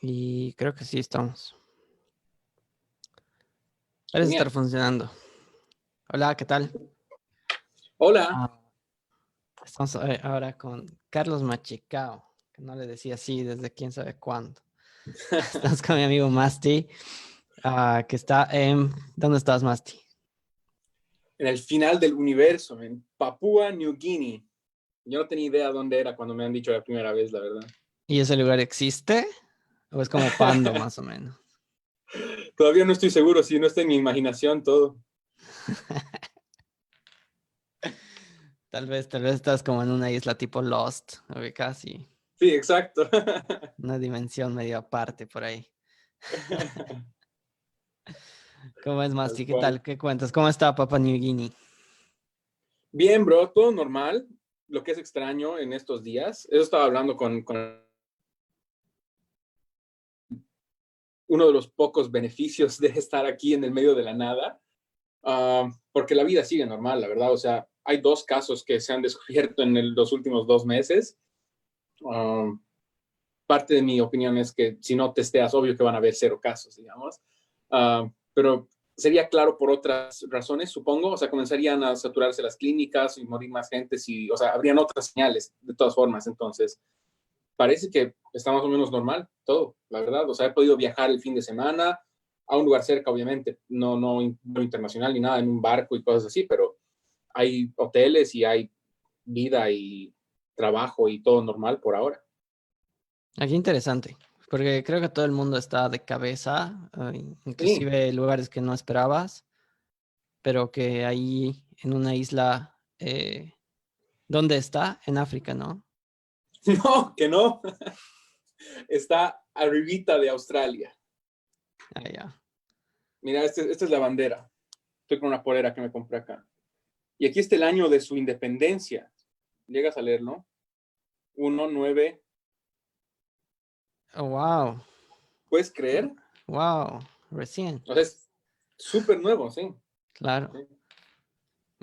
Y creo que sí estamos. Parece estar Genial. funcionando. Hola, ¿qué tal? Hola. Ah, estamos ahora con Carlos Machicao, que no le decía así desde quién sabe cuándo. Estamos con mi amigo Masti, que está en... ¿Dónde estás, Masti? En el final del universo, en Papúa New Guinea. Yo no tenía idea dónde era cuando me han dicho la primera vez, la verdad. ¿Y ese lugar existe? ¿O es como Pando, más o menos? Todavía no estoy seguro si no está en mi imaginación todo. Tal vez estás como en una isla tipo Lost, o casi Sí, exacto. una dimensión medio aparte por ahí. ¿Cómo es, Tal Masti? ¿Qué cual. tal? ¿Qué cuentas? ¿Cómo está Papua New Guinea? Bien, bro, todo normal. Lo que es extraño en estos días, eso estaba hablando con uno de los pocos beneficios de estar aquí en el medio de la nada, porque la vida sigue normal, la verdad. O sea, hay dos casos que se han descubierto en los últimos 2 meses. Um, Parte de mi opinión es que si no testeas, obvio que van a haber 0 casos, digamos. Pero sería claro por otras razones, supongo. O sea, comenzarían a saturarse las clínicas y morir más gente. O sea, habrían otras señales de todas formas. Entonces, parece que está más o menos normal todo, la verdad. O sea, he podido viajar el fin de semana a un lugar cerca, obviamente, no internacional ni nada, en un barco y cosas así, pero hay hoteles y hay vida y trabajo y todo normal por ahora. Aquí interesante, porque creo que todo el mundo está de cabeza, Sí, inclusive lugares que no esperabas, pero que ahí en una isla, ¿dónde está? En África, ¿no? no, que no. Está arribita de Australia. Ah, ya. Mira, esta es la bandera. Estoy con una polera que me compré acá. Y aquí está el año de su independencia. Llegas a leerlo. 19. Oh, wow, ¿Puedes creer? wow, recién, O sea, es súper nuevo, sí. claro. Sí.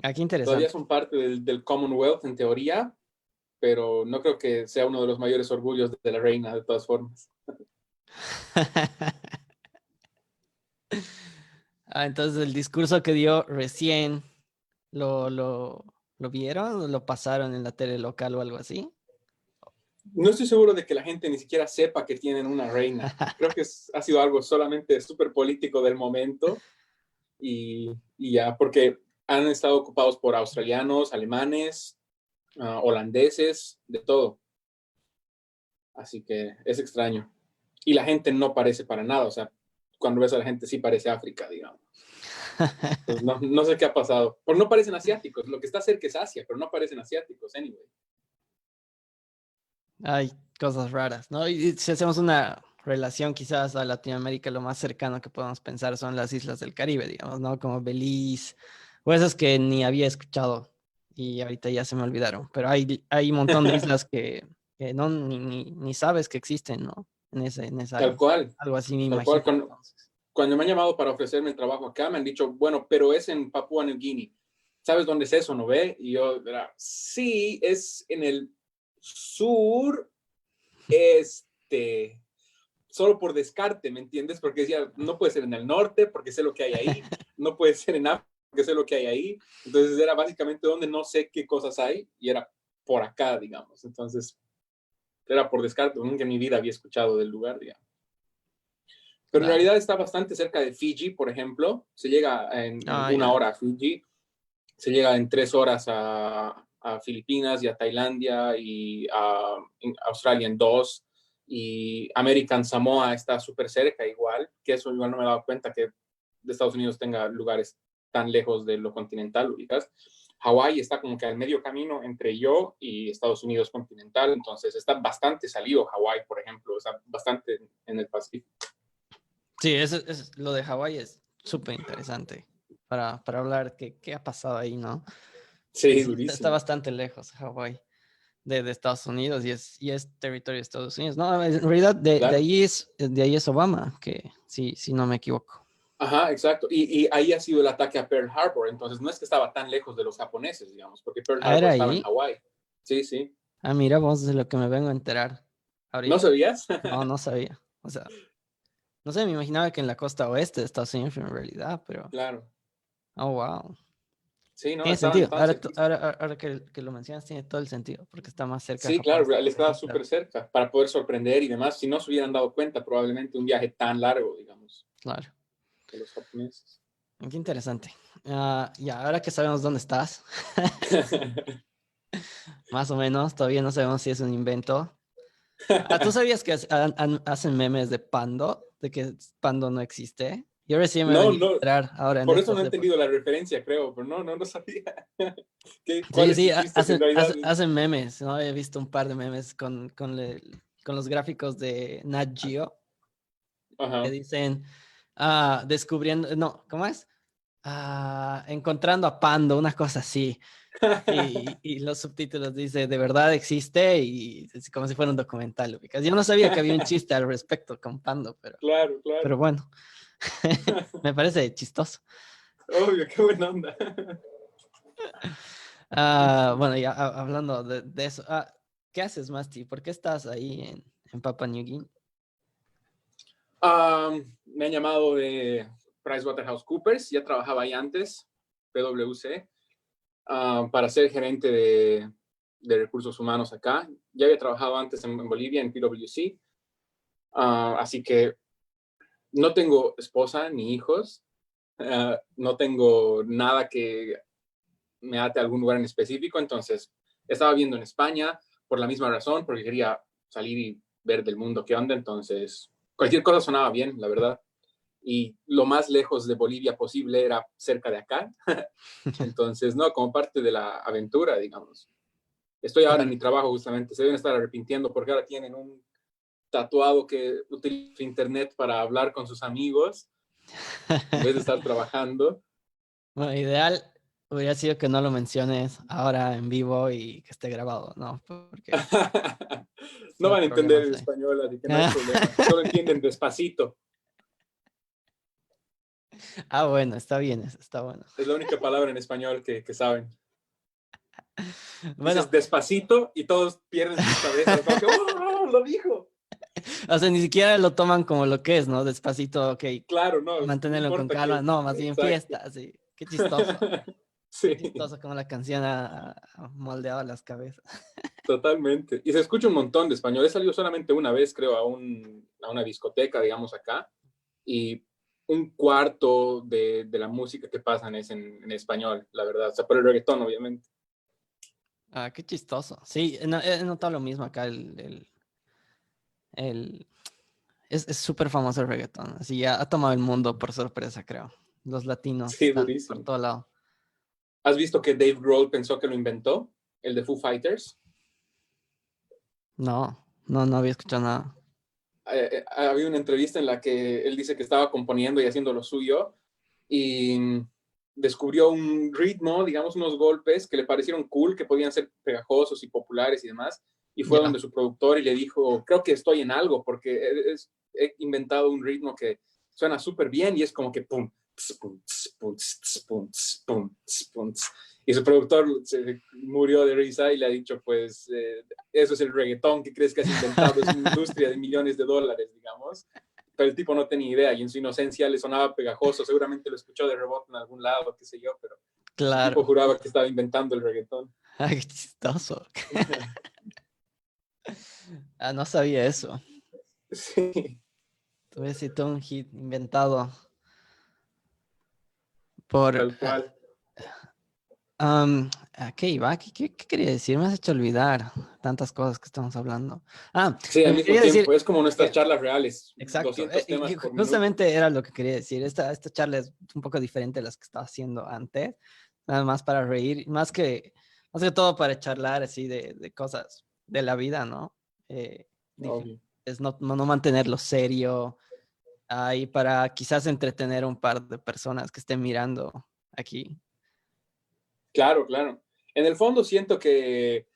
Aquí Todavía interesante. son parte del Commonwealth en teoría, pero no creo que sea uno de los mayores orgullos de la reina, de todas formas. Entonces el discurso que dio recién, ¿lo vieron o lo pasaron en la tele local o algo así? No estoy seguro de que la gente ni siquiera sepa que tienen una reina. Creo que ha sido algo solamente súper político del momento y ya, porque han estado ocupados por australianos, alemanes, holandeses, de todo. Así que es extraño. Y la gente no parece para nada, o sea, cuando ves a la gente sí parece África, digamos. Entonces, no sé qué ha pasado. Pero no parecen asiáticos, lo que está cerca es Asia, pero no parecen asiáticos, anyway. Hay cosas raras, ¿no? Y si hacemos una relación quizás a Latinoamérica, lo más cercano que podemos pensar son las islas del Caribe, digamos, ¿no? Como Belice, o esas que ni había escuchado y ahorita ya se me olvidaron, pero hay un montón de islas que no, ni sabes que existen, ¿no? En esa Tal área. cual, Algo así me tal cual. imagino entonces. Cuando me han llamado para ofrecerme el trabajo acá, me han dicho, bueno, pero es en Papúa New Guinea. ¿Sabes dónde es eso, no ve? Y yo, sí, es en el sur este, solo por descarte, ¿me entiendes? Porque decía, no puede ser en el norte, porque sé lo que hay ahí, no puede ser en África, porque sé lo que hay ahí. Entonces era básicamente donde no sé qué cosas hay y era por acá, digamos. Entonces era por descarte, nunca en mi vida había escuchado del lugar, digamos. Pero en Claro. realidad está bastante cerca de Fiji, por ejemplo. Se llega en Ah, una ya. hora a Fiji, se llega en 3 horas a Filipinas y a Tailandia y a Australia en 2. Y American Samoa está súper cerca igual, que eso igual no me he dado cuenta que de Estados Unidos tenga lugares tan lejos de lo continental, ubicas. Hawái está como que al medio camino entre yo y Estados Unidos continental, entonces está bastante salido Hawái, por ejemplo, está bastante en el Pacífico. Sí, lo de Hawái es súper interesante para hablar qué ha pasado ahí, ¿no? Y Sí, sí, está durísimo. bastante lejos Hawái de Estados Unidos y es territorio de Estados Unidos. No, en realidad Claro. de ahí es Obama, que sí, si no me equivoco. Ajá, exacto. Y ahí ha sido el ataque a Pearl Harbor. Entonces no es que estaba tan lejos de los japoneses, digamos, porque Pearl Ah, era Harbor estaba en ahí. Hawái. Sí, sí. Ah, mira, vos de lo que me vengo a enterar ¿No ahorita. sabías? No, no sabía. O sea, no sé, me imaginaba que en la costa oeste de Estados Unidos en realidad, pero... Claro. Oh, wow. Sí, no, Tiene sentido. estaban Ahora, cerquita. ahora que lo mencionas, tiene todo el sentido, porque está más cerca de Sí, Japón. claro, Está él más estaba cerquita. súper cerca para poder sorprender y demás. Si no se hubieran dado cuenta, probablemente un viaje tan largo, digamos, Claro. de los japoneses. Qué interesante. Ya, ahora que sabemos dónde estás, más o menos, todavía no sabemos si es un invento. ¿Tú sabías que hacen memes de Pando? De que Pando no existe. Yo recién me No, venía a no, enterar ahora en por eso estas no he épocas. entendido la referencia, creo, pero no sabía. ¿Cuál Sí, es sí, el chiste? Que en realidad, hacen memes, ¿no? He visto un par de memes con los gráficos de Nat Geo que ajá. dicen, descubriendo, no, ¿cómo es? Encontrando a Pando, una cosa así. Y los subtítulos dice, de verdad existe y es como si fuera un documental. Ubicas. Yo no sabía que había un chiste al respecto con Pando, Claro, pero claro. bueno, me parece chistoso. Obvio, qué buena onda. Bueno, ya hablando de eso, ¿qué haces, Masti? ¿Por qué estás ahí en Papua New Guinea? Me han llamado de PricewaterhouseCoopers, ya trabajaba ahí antes, PwC, para ser gerente de recursos humanos acá. Ya había trabajado antes en Bolivia, en PwC, así que no tengo esposa ni hijos, no tengo nada que me ate a algún lugar en específico, entonces estaba viendo en España por la misma razón, porque quería salir y ver del mundo qué onda, entonces cualquier cosa sonaba bien, la verdad. Y lo más lejos de Bolivia posible era cerca de acá, entonces, no, como parte de la aventura, digamos. Estoy ahora en Claro. mi trabajo justamente, se deben estar arrepintiendo porque ahora tienen un tatuado que utiliza internet para hablar con sus amigos en vez de estar trabajando. Bueno, ideal hubiera sido que no lo menciones ahora en vivo y que esté grabado, ¿no? Porque No solo van a entender problemas el hay. español, así que no hay problema. Solo entienden despacito. Bueno, está bien, eso está bueno. Es la única palabra en español que saben. Bueno, Dices despacito y todos pierden sus cabezas. Como que, ¡oh, lo dijo! o sea, ni siquiera lo toman como lo que es, ¿no? Despacito, ok, Claro, no mantenerlo con importa calma. qué. No, más bien Exacto. fiesta, sí. Qué chistoso. Qué Sí, chistoso como la canción ha moldeado las cabezas. totalmente. Y se escucha un montón de español. He salido solamente una vez, creo, a una discoteca, digamos, acá. Y un cuarto de la música que pasan es en español, la verdad. O sea, por el reggaetón, obviamente. Qué chistoso. Sí, he notado lo mismo acá. El, es súper famoso el reggaetón. Así ya ha tomado el mundo por sorpresa, creo. Los latinos Sí, están por durísimo. todo lado. ¿Has visto que Dave Grohl pensó que lo inventó? El de Foo Fighters. No había escuchado nada. Había una entrevista en la que él dice que estaba componiendo y haciendo lo suyo y descubrió un ritmo, digamos, unos golpes que le parecieron cool, que podían ser pegajosos y populares y demás. Y fue Ya. donde su productor y le dijo, creo que estoy en algo porque he inventado un ritmo que suena súper bien y es como que pum, tss, pum, tss, pum, tss, pum, tss, pum, tss, pum, tss. Y su productor se murió de risa y le ha dicho, pues, eso es el reggaetón que crees que has inventado, es una industria de millones de dólares, digamos. Pero el tipo no tenía idea y en su inocencia le sonaba pegajoso, seguramente lo escuchó de rebote en algún lado, qué sé yo, pero el tipo Claro. juraba que estaba inventando el reggaetón. Qué chistoso. No sabía eso. Sí, Tuve sido un hit inventado por... tal cual. ¿A qué iba? ¿Qué quería decir? Me has hecho olvidar tantas cosas que estamos hablando. Sí, al mismo Quería decir tiempo, es como nuestras que, charlas reales, exacto, 200 y temas que por minuto. justamente era lo que quería decir. Esta charla es un poco diferente a las que estaba haciendo antes, nada más para reír, más que todo para charlar así de cosas de la vida, ¿no? Eh, Obvio. es no mantenerlo serio, ahí para quizás entretener a un par de personas que estén mirando aquí. Claro, claro. En el fondo siento que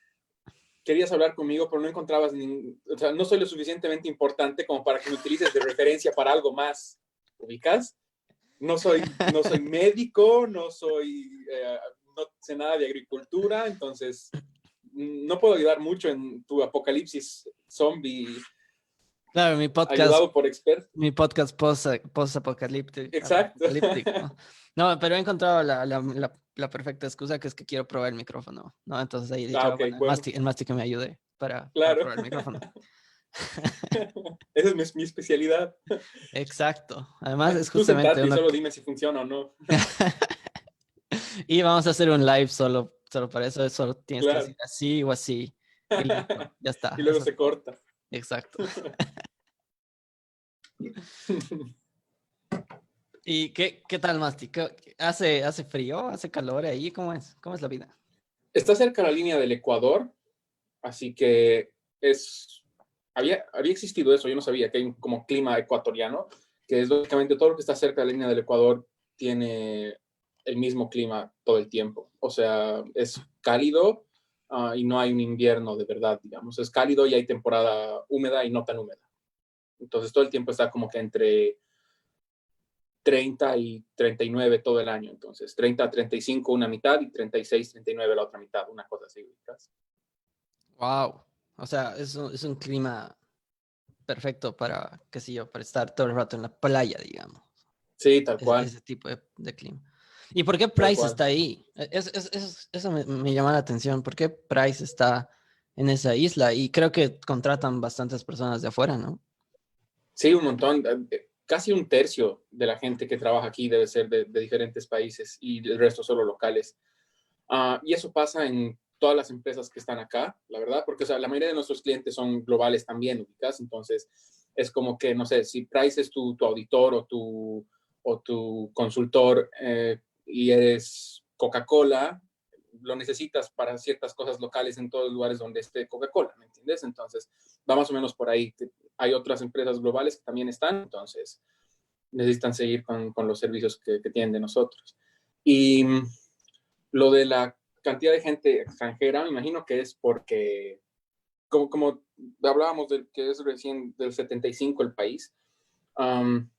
querías hablar conmigo, pero no encontrabas o sea, no soy lo suficientemente importante como para que me utilices de referencia para algo más. ¿Ubicas? No soy médico, no sé nada de agricultura, entonces no puedo ayudar mucho en tu apocalipsis zombie Claro, ayudado por expertos. mi podcast post-apocalíptico. Exacto. ¿No? No, pero he encontrado la perfecta excusa, que es que quiero probar el micrófono, ¿no? Entonces ahí he dicho, Ah, ok, bueno, bueno, el Masti que me ayude para claro. probar el micrófono. Esa es mi especialidad. Exacto. Además es Tú justamente sentate y uno solo dime si funciona o no. Y vamos a hacer un live solo para eso. Solo tienes que Claro. decir así o así. Y listo, ya está. Y luego Eso es se todo. corta. Exacto. ¿Y qué tal, Masti? ¿Hace frío? ¿Hace calor ahí? ¿Cómo es? ¿Cómo es la vida? Está cerca la línea del Ecuador, así que había existido eso, yo no sabía que hay como clima ecuatoriano, que es básicamente todo lo que está cerca de la línea del Ecuador tiene el mismo clima todo el tiempo. O sea, es cálido y no hay un invierno de verdad, digamos. Es cálido y hay temporada húmeda y no tan húmeda. Entonces todo el tiempo está como que entre 30 y 39 todo el año. Entonces 30 a 35 una mitad y 36, 39 la otra mitad, una cosa así. Wow. O sea, es un clima perfecto para, qué sé yo, para estar todo el rato en la playa, digamos. Sí, tal cual, Ese tipo de clima. ¿Y por qué tal Price cual. está ahí? Eso me llama la atención. ¿Por qué Price está en esa isla? Y creo que contratan bastantes personas de afuera, ¿no? Sí, un montón. Casi un tercio de la gente que trabaja aquí debe ser de diferentes países y el resto solo locales. Y eso pasa en todas las empresas que están acá, la verdad, porque o sea, la mayoría de nuestros clientes son globales también, ubicas. Entonces, es como que, no sé, si Price es tu auditor o tu consultor y eres Coca-Cola, lo necesitas para ciertas cosas locales en todos los lugares donde esté Coca-Cola, ¿me entiendes? Entonces, va más o menos por ahí. Hay otras empresas globales que también están, entonces necesitan seguir con los servicios que tienen de nosotros. Y lo de la cantidad de gente extranjera, me imagino que es porque, como hablábamos de que es recién del 75 el país, um,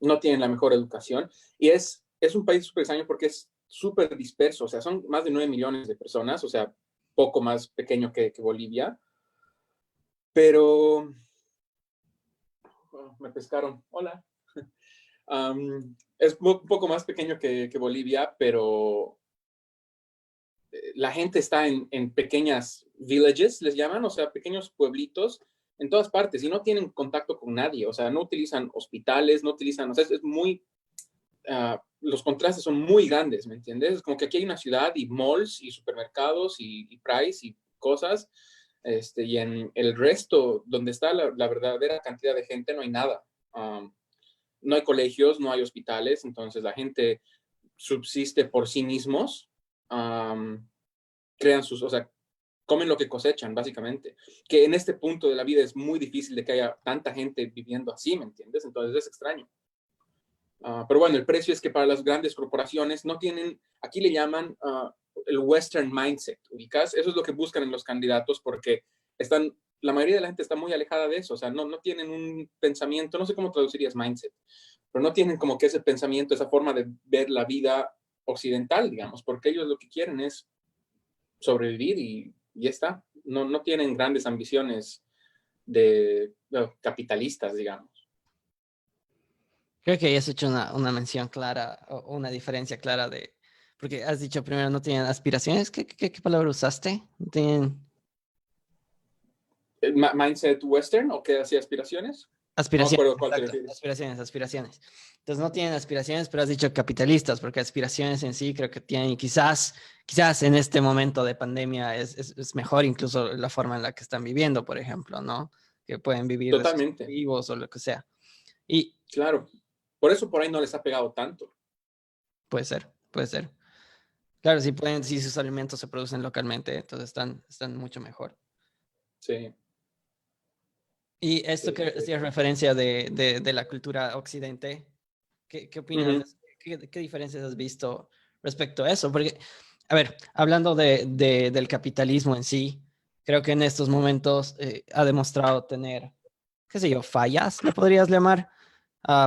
no tienen la mejor educación y es un país súper extraño porque es súper disperso, o sea, son más de 9 millones de personas, o sea, poco más pequeño que Bolivia, pero me pescaron, hola. Es un poco más pequeño que Bolivia, pero la gente está en pequeñas villages, les llaman, o sea, pequeños pueblitos en todas partes y no tienen contacto con nadie, o sea, no utilizan hospitales, no utilizan, o sea, es muy, los contrastes son muy grandes, ¿me entiendes? Es como que aquí hay una ciudad y malls y supermercados y Price y cosas, y en el resto, donde está la verdadera cantidad de gente, no hay nada. No hay colegios, no hay hospitales, entonces la gente subsiste por sí mismos, crean o sea, comen lo que cosechan, básicamente. Que en este punto de la vida es muy difícil de que haya tanta gente viviendo así, ¿me entiendes? Entonces es extraño. Pero bueno, el precio es que para las grandes corporaciones no tienen, aquí le llaman el Western mindset, ¿ubicas? Eso es lo que buscan en los candidatos porque la mayoría de la gente está muy alejada de eso, o sea, no tienen un pensamiento, no sé cómo traducirías mindset, pero no tienen como que ese pensamiento, esa forma de ver la vida occidental, digamos, porque ellos lo que quieren es sobrevivir y ya está. No tienen grandes ambiciones capitalistas, digamos. Creo que hayas hecho una mención clara o una diferencia clara porque has dicho primero no tienen aspiraciones. ¿Qué palabra usaste? No tienen Mindset western o qué hacía aspiraciones. No me aspiraciones, acuerdo a cuál te exacto, refieres. aspiraciones. Entonces no tienen aspiraciones, pero has dicho capitalistas, porque aspiraciones en sí creo que tienen, y quizás en este momento de pandemia es mejor incluso la forma en la que están viviendo, por ejemplo, ¿no? Que pueden vivir de sus Totalmente, cultivos o lo que sea. Y claro. Por eso por ahí no les ha pegado tanto. puede ser. Claro, si sus alimentos se producen localmente, entonces están mucho mejor. Sí, Y esto sí, que sí. hacía referencia de la cultura occidente, ¿qué opinas de Ujú. eso? ¿Qué diferencias has visto respecto a eso? Porque, a ver, hablando del capitalismo en sí, creo que en estos momentos ha demostrado tener, qué sé yo, fallas, le podrías llamar.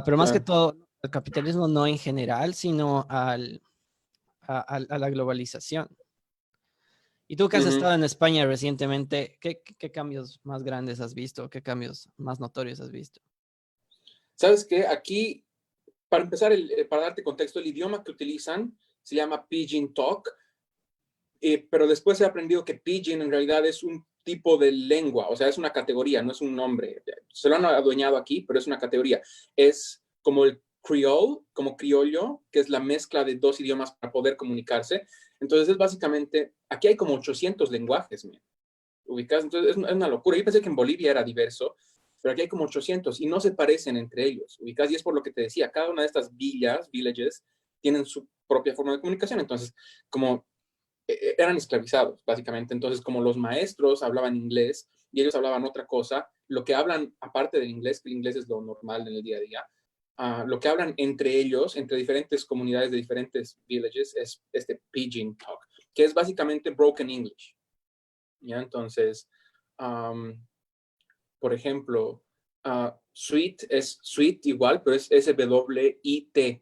Pero más que Claro. todo, el capitalismo no en general, sino a la globalización. Y tú que has Ujú. estado en España recientemente, ¿qué cambios más grandes has visto? ¿Qué cambios más notorios has visto? ¿Sabes qué? Aquí, para empezar, para darte contexto, el idioma que utilizan se llama Pidgin Talk, pero después he aprendido que Pidgin en realidad es un tipo de lengua, o sea, es una categoría, no es un nombre. Se lo han adueñado aquí, pero es una categoría. Es como el Creole, como criollo, que es la mezcla de dos idiomas para poder comunicarse. Entonces es básicamente, aquí hay como 800 lenguajes, ¿me ubicas? Entonces es una locura. Yo pensé que en Bolivia era diverso, pero aquí hay como 800 y no se parecen entre ellos, ubicas, y es por lo que te decía, cada una de estas villages, tienen su propia forma de comunicación. Entonces, como eran esclavizados, básicamente. Entonces, como los maestros hablaban inglés y ellos hablaban otra cosa, lo que hablan, aparte del inglés, que el inglés es lo normal en el día a día, lo que hablan entre ellos, entre diferentes comunidades de diferentes villages, es este Pidgin Talk, que es básicamente broken English. ¿Ya? Entonces, um, por ejemplo, sweet es sweet igual, pero es SWIT.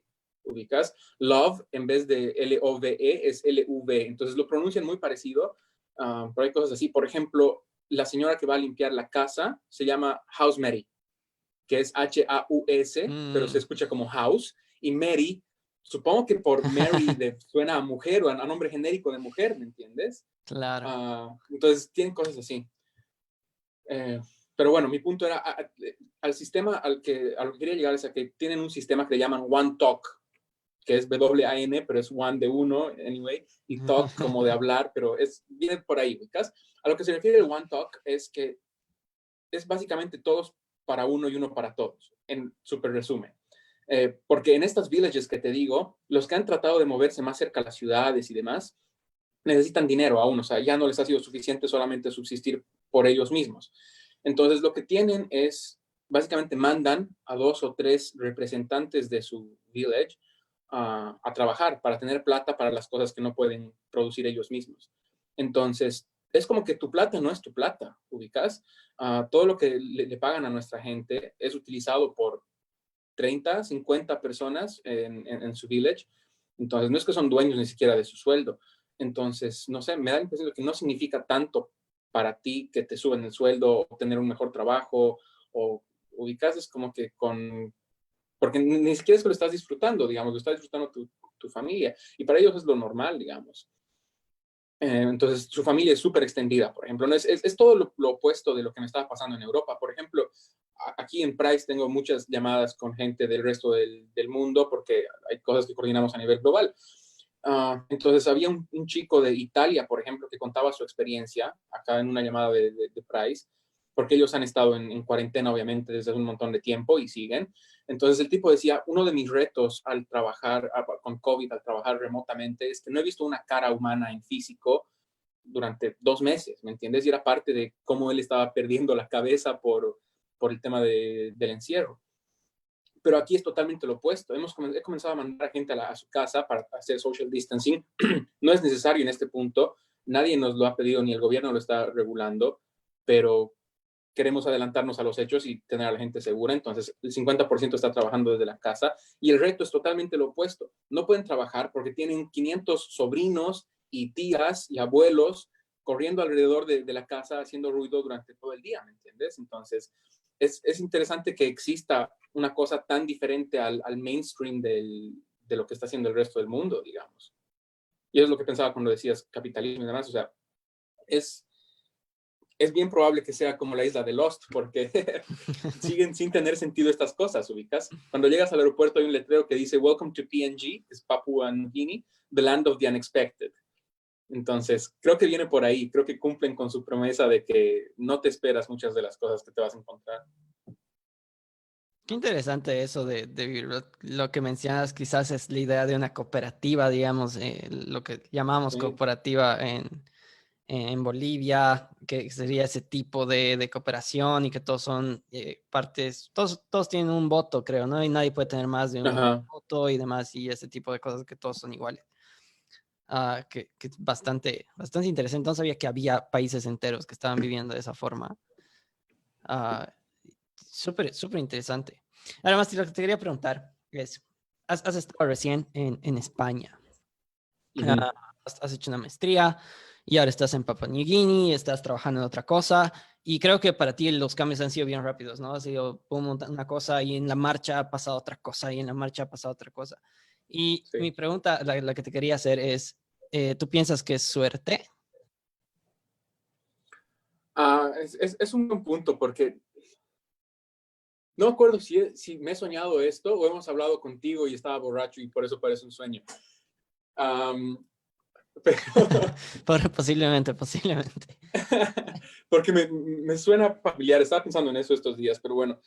¿Ubicas? Love, en vez de LOVE, es LV. Entonces lo pronuncian muy parecido, pero hay cosas así. Por ejemplo, la señora que va a limpiar la casa se llama House Mary, que es HAUS, pero se Mm, escucha como house. Y Mary, supongo que por Mary suena a mujer o a nombre genérico de mujer, ¿me entiendes? claro. Entonces tienen cosas así. Eh, pero bueno, mi punto era al sistema a lo que quería llegar es a que tienen un sistema que le llaman One Talk, que es WAN, pero es one de uno, anyway, y talk como de hablar, pero viene por ahí, ¿ubicas? A lo que se refiere el One Talk es que es básicamente todos para uno y uno para todos, en súper resumen. Porque en estas villages que te digo, los que han tratado de moverse más cerca a las ciudades y demás, necesitan dinero aún, o sea, ya no les ha sido suficiente solamente subsistir por ellos mismos. Entonces, lo que tienen es, básicamente mandan a 2 o 3 representantes de su village a trabajar para tener plata para las cosas que no pueden producir ellos mismos. Entonces, es como que tu plata no es tu plata, ubicas. Todo lo que le pagan a nuestra gente es utilizado por 30, 50 personas en su village. Entonces, no es que son dueños ni siquiera de su sueldo. Entonces, no sé, me da la impresión de que no significa tanto para ti que te suben el sueldo o tener un mejor trabajo o ubicas, es como que porque ni siquiera es que lo estás disfrutando, digamos, lo está disfrutando tu familia. Y para ellos es lo normal, digamos. Entonces, su familia es súper extendida, por ejemplo. ¿No? Es todo lo opuesto de lo que me estaba pasando en Europa. Por ejemplo, aquí en Price tengo muchas llamadas con gente del resto del mundo porque hay cosas que coordinamos a nivel global. Entonces, había un chico de Italia, por ejemplo, que contaba su experiencia acá en una llamada de Price, porque ellos han estado en cuarentena, obviamente, desde un montón de tiempo y siguen. Entonces el tipo decía, uno de mis retos al trabajar con COVID, al trabajar remotamente, es que no he visto una cara humana en físico durante 2 meses, ¿me entiendes? Y era parte de cómo él estaba perdiendo la cabeza por el tema del encierro. Pero aquí es totalmente lo opuesto. He comenzado a mandar a gente a su casa para hacer social distancing. No es necesario en este punto. Nadie nos lo ha pedido, ni el gobierno lo está regulando, pero queremos adelantarnos a los hechos y tener a la gente segura. Entonces, el 50% está trabajando desde la casa y el reto es totalmente lo opuesto. No pueden trabajar porque tienen 500 sobrinos y tías y abuelos corriendo alrededor de la casa haciendo ruido durante todo el día, ¿me entiendes? Entonces, es interesante que exista una cosa tan diferente al mainstream de lo que está haciendo el resto del mundo, digamos. Y es lo que pensaba cuando decías capitalismo y demás. O sea, es, es bien probable que sea como la isla de Lost, porque siguen sin tener sentido estas cosas, ubicas. Cuando llegas al aeropuerto hay un letrero que dice Welcome to PNG, es Papua New Guinea, the land of the unexpected. Entonces, creo que viene por ahí, creo que cumplen con su promesa de que no te esperas muchas de las cosas que te vas a encontrar. Qué interesante eso de vivir. Lo que mencionas quizás es la idea de una cooperativa, digamos, lo que llamamos Sí. cooperativa en Bolivia, que sería ese tipo de cooperación y que todos son partes, todos tienen un voto, creo, ¿no? Y nadie puede tener más de un Ajá. voto y demás, y ese tipo de cosas que todos son iguales. Que es bastante interesante. No sabía que había países enteros que estaban viviendo de esa forma. Ah, súper interesante. Además, lo que te quería preguntar es, has estado recién en España. Uh -huh. Has hecho una maestría y ahora estás en Papua New Guinea, estás trabajando en otra cosa, y creo que para ti los cambios han sido bien rápidos, ¿no? Ha sido pum, una cosa y en la marcha ha pasado otra cosa y en la marcha ha pasado otra cosa. Y mi Sí. pregunta, la que te quería hacer es, ¿tú piensas que es suerte? Es un buen punto porque no me acuerdo si me he soñado esto o hemos hablado contigo y estaba borracho y por eso parece un sueño. Um, pero, Posiblemente, posiblemente. porque me suena familiar, estaba pensando en eso estos días, pero bueno.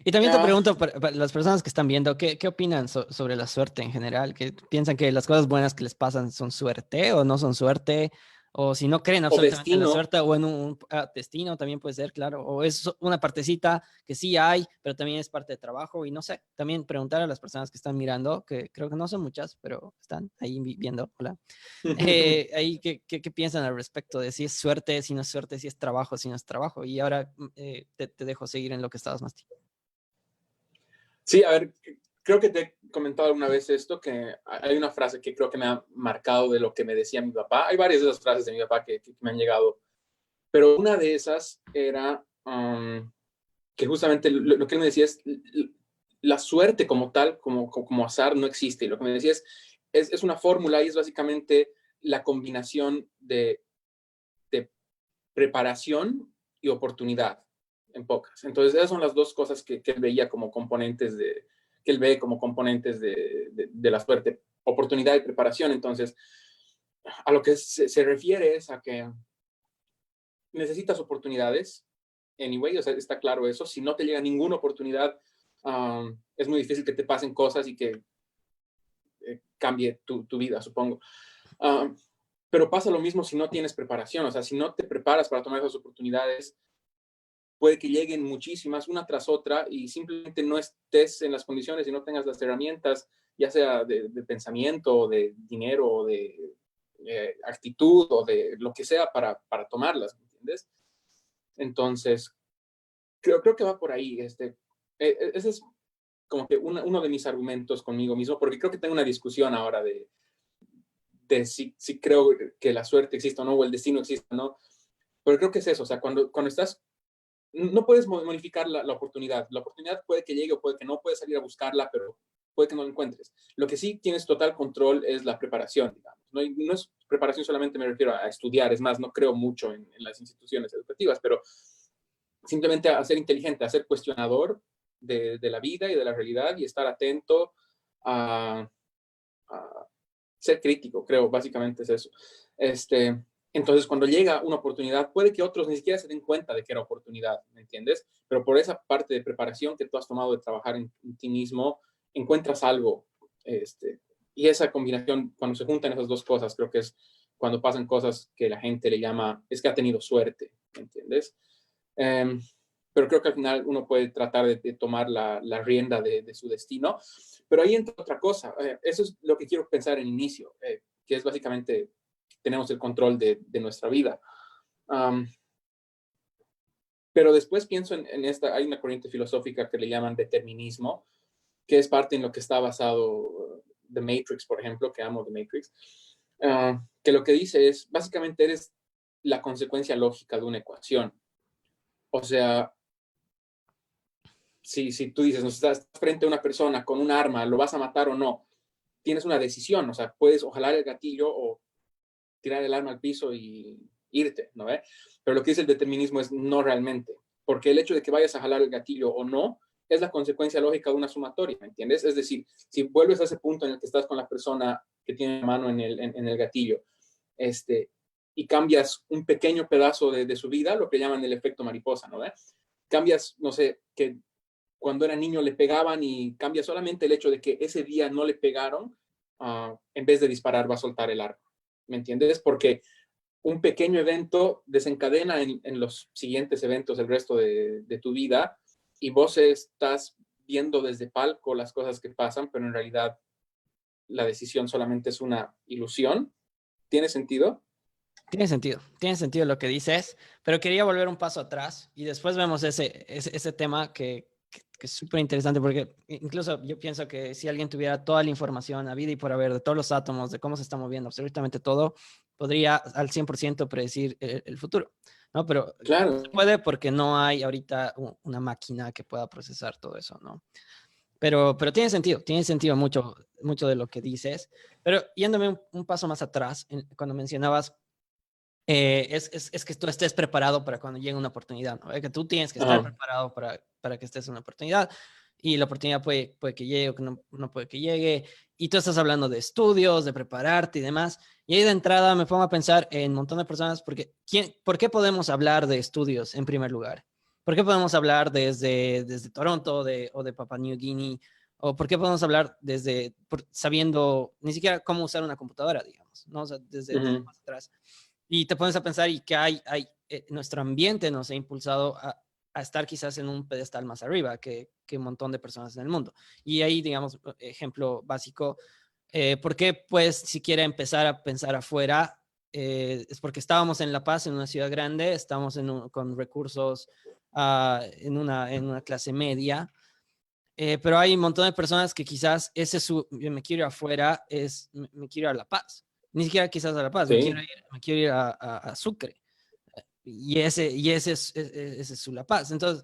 Y también te Ah, pregunto, para las personas que están viendo, ¿qué opinan sobre la suerte en general? ¿Que piensan que las cosas buenas que les pasan son suerte o no son suerte? O si no creen o absolutamente en la destino. suerte o en un destino también puede ser, claro. O es una partecita que sí hay, pero también es parte de trabajo. Y no sé, también preguntar a las personas que están mirando, que creo que no son muchas, pero están ahí viendo, hola. Ahí, ¿qué piensan al respecto de si es suerte, si no es suerte, si es trabajo, si no es trabajo? Y ahora te dejo seguir en lo que estabas más. Sí, a ver, creo que te he comentado alguna vez esto, que hay una frase que creo que me ha marcado de lo que me decía mi papá. Hay varias de esas frases de mi papá que me han llegado, pero una de esas era que justamente lo que él me decía es la suerte como tal, como azar, no existe. Y lo que me decía es una fórmula y es básicamente la combinación de preparación y oportunidad, en pocas. Entonces, esas son las dos cosas que él veía como componentes que él ve como componentes de la suerte, oportunidad y preparación. Entonces, a lo que se refiere es a que necesitas oportunidades, anyway, o sea, está claro eso. Si no te llega ninguna oportunidad, es muy difícil que te pasen cosas y que cambie tu vida, supongo. Um, pero pasa lo mismo si no tienes preparación, o sea, si no te preparas para tomar esas oportunidades, puede que lleguen muchísimas una tras otra y simplemente no estés en las condiciones y no tengas las herramientas, ya sea de pensamiento, o de dinero, o de actitud, o de lo que sea para tomarlas, ¿me entiendes? Entonces, creo que va por ahí. Ese es como que uno de mis argumentos conmigo mismo, porque creo que tengo una discusión ahora de si creo que la suerte existe o no, o el destino existe o no. Pero creo que es eso, o sea, cuando estás no puedes modificar la oportunidad. La oportunidad puede que llegue o puede que no, puedes salir a buscarla, pero puede que no la encuentres. Lo que sí tienes total control es la preparación, digamos. No es preparación solamente, me refiero a estudiar, es más, no creo mucho en las instituciones educativas, pero simplemente a ser inteligente, a ser cuestionador de la vida y de la realidad y estar atento a ser crítico, creo, básicamente es eso. Entonces, cuando llega una oportunidad, puede que otros ni siquiera se den cuenta de que era oportunidad, ¿me entiendes? Pero por esa parte de preparación que tú has tomado de trabajar en ti mismo, encuentras algo. Y esa combinación, cuando se juntan esas dos cosas, creo que es cuando pasan cosas que la gente le llama, es que ha tenido suerte, ¿me entiendes? Um, pero creo que al final uno puede tratar de tomar la rienda de su destino. Pero ahí entra otra cosa. Eso es lo que quiero pensar en inicio, que es básicamente tenemos el control de nuestra vida. Um, pero después pienso en esta, hay una corriente filosófica que le llaman determinismo, que es parte en lo que está basado The Matrix, por ejemplo, que amo The Matrix, que lo que dice es, básicamente eres la consecuencia lógica de una ecuación. O sea, si tú dices, no estás frente a una persona con un arma, ¿lo vas a matar o no? Tienes una decisión, o sea, puedes o jalar el gatillo o tirar el arma al piso y irte, ¿no? Pero lo que dice el determinismo es no realmente, porque el hecho de que vayas a jalar el gatillo o no es la consecuencia lógica de una sumatoria, ¿me entiendes? Es decir, si vuelves a ese punto en el que estás con la persona que tiene la mano en el gatillo, y cambias un pequeño pedazo de su vida, lo que llaman el efecto mariposa, ¿no? Cambias, no sé, que cuando era niño le pegaban y cambia solamente el hecho de que ese día no le pegaron, en vez de disparar va a soltar el arma. ¿Me entiendes? Porque un pequeño evento desencadena en los siguientes eventos el resto de tu vida y vos estás viendo desde palco las cosas que pasan, pero en realidad la decisión solamente es una ilusión. ¿Tiene sentido? Tiene sentido lo que dices, pero quería volver un paso atrás y después vemos ese tema que es súper interesante porque incluso yo pienso que si alguien tuviera toda la información a vida y por haber de todos los átomos, de cómo se está moviendo absolutamente todo, podría al 100% predecir el futuro, ¿no? Pero Claro. no se puede porque no hay ahorita una máquina que pueda procesar todo eso, ¿no? Pero tiene sentido mucho, mucho de lo que dices. Pero yéndome un paso más atrás, cuando mencionabas, es que tú estés preparado para cuando llegue una oportunidad, ¿no? Que tú tienes que estar Ajá. preparado para que estés en una oportunidad y la oportunidad puede que llegue o que no puede que llegue. Y tú estás hablando de estudios, de prepararte y demás. Y ahí de entrada me pongo a pensar en un montón de personas, porque ¿por qué podemos hablar de estudios en primer lugar? ¿Por qué podemos hablar desde Toronto o de Papua New Guinea? ¿O por qué podemos hablar sabiendo ni siquiera cómo usar una computadora, digamos, ¿no? O sea, desde Uh-huh. más atrás. Y te pones a pensar y que nuestro ambiente nos ha impulsado a estar quizás en un pedestal más arriba que un montón de personas en el mundo. Y ahí, digamos, ejemplo básico, ¿por qué pues si quiere empezar a pensar afuera? Es porque estábamos en La Paz, en una ciudad grande, estamos con recursos en una clase media, pero hay un montón de personas que quizás me quiero ir afuera, me quiero ir a La Paz. Ni siquiera quizás a La Paz, Sí. me quiero ir a Sucre. Ese es su La Paz. Entonces,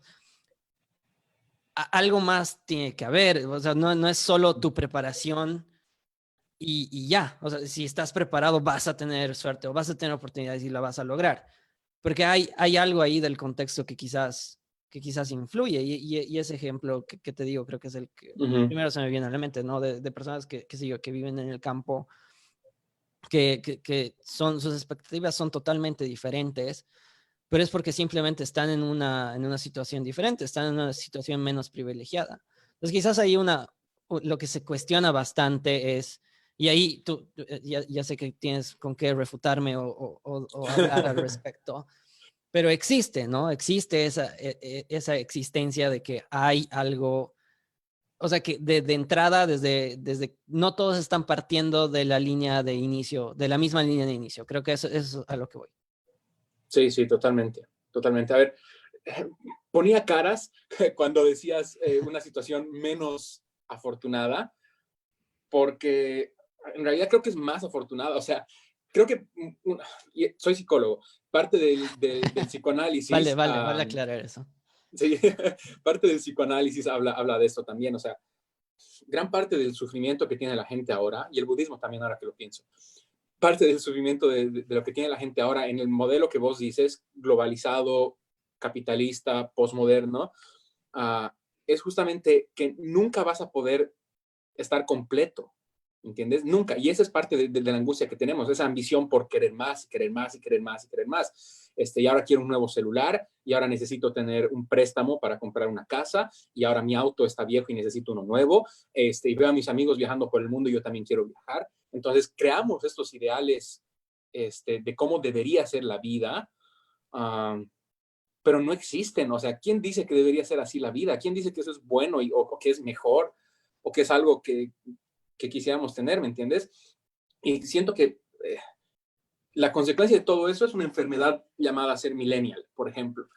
algo más tiene que haber. O sea, no es solo tu preparación y ya. O sea, si estás preparado, vas a tener suerte o vas a tener oportunidades y la vas a lograr. Porque hay algo ahí del contexto que quizás influye. Y ese ejemplo que te digo, creo que es el que Uh-huh. primero se me viene a la mente, ¿no? De personas que viven en el campo, que sus expectativas son totalmente diferentes, pero es porque simplemente están en una situación diferente, están en una situación menos privilegiada. Entonces, quizás ahí lo que se cuestiona bastante es, y ahí ya sé que tienes con qué refutarme o hablar al respecto, pero existe, ¿no? Existe esa existencia de que hay algo, o sea, que de entrada, no todos están partiendo de la línea de inicio, de la misma línea de inicio. Creo que eso es a lo que voy. Sí, sí, totalmente, totalmente. A ver, ponía caras cuando decías una situación menos afortunada, porque en realidad creo que es más afortunada. O sea, creo que soy psicólogo, parte del Vale, psicoanálisis, vale aclarar eso. sí, parte del psicoanálisis habla de esto también. O sea, gran parte del sufrimiento que tiene la gente ahora, y el budismo también ahora que lo pienso, parte del sufrimiento de lo que tiene la gente ahora en el modelo que vos dices, globalizado, capitalista, postmoderno, uh, es justamente que nunca vas a poder estar completo, ¿entiendes? Nunca. Y esa es parte de la angustia que tenemos, esa ambición por querer más, y querer más, y querer más, y querer más. Y ahora quiero un nuevo celular, y ahora necesito tener un préstamo para comprar una casa, y ahora mi auto está viejo y necesito uno nuevo, y veo a mis amigos viajando por el mundo y yo también quiero viajar. Entonces creamos estos ideales de cómo debería ser la vida, pero no existen. O sea, ¿quién dice que debería ser así la vida? ¿Quién dice que eso es bueno o que es mejor o que es algo que quisiéramos tener? ¿Me entiendes? Y siento que la consecuencia de todo eso es una enfermedad llamada ser millennial, por ejemplo.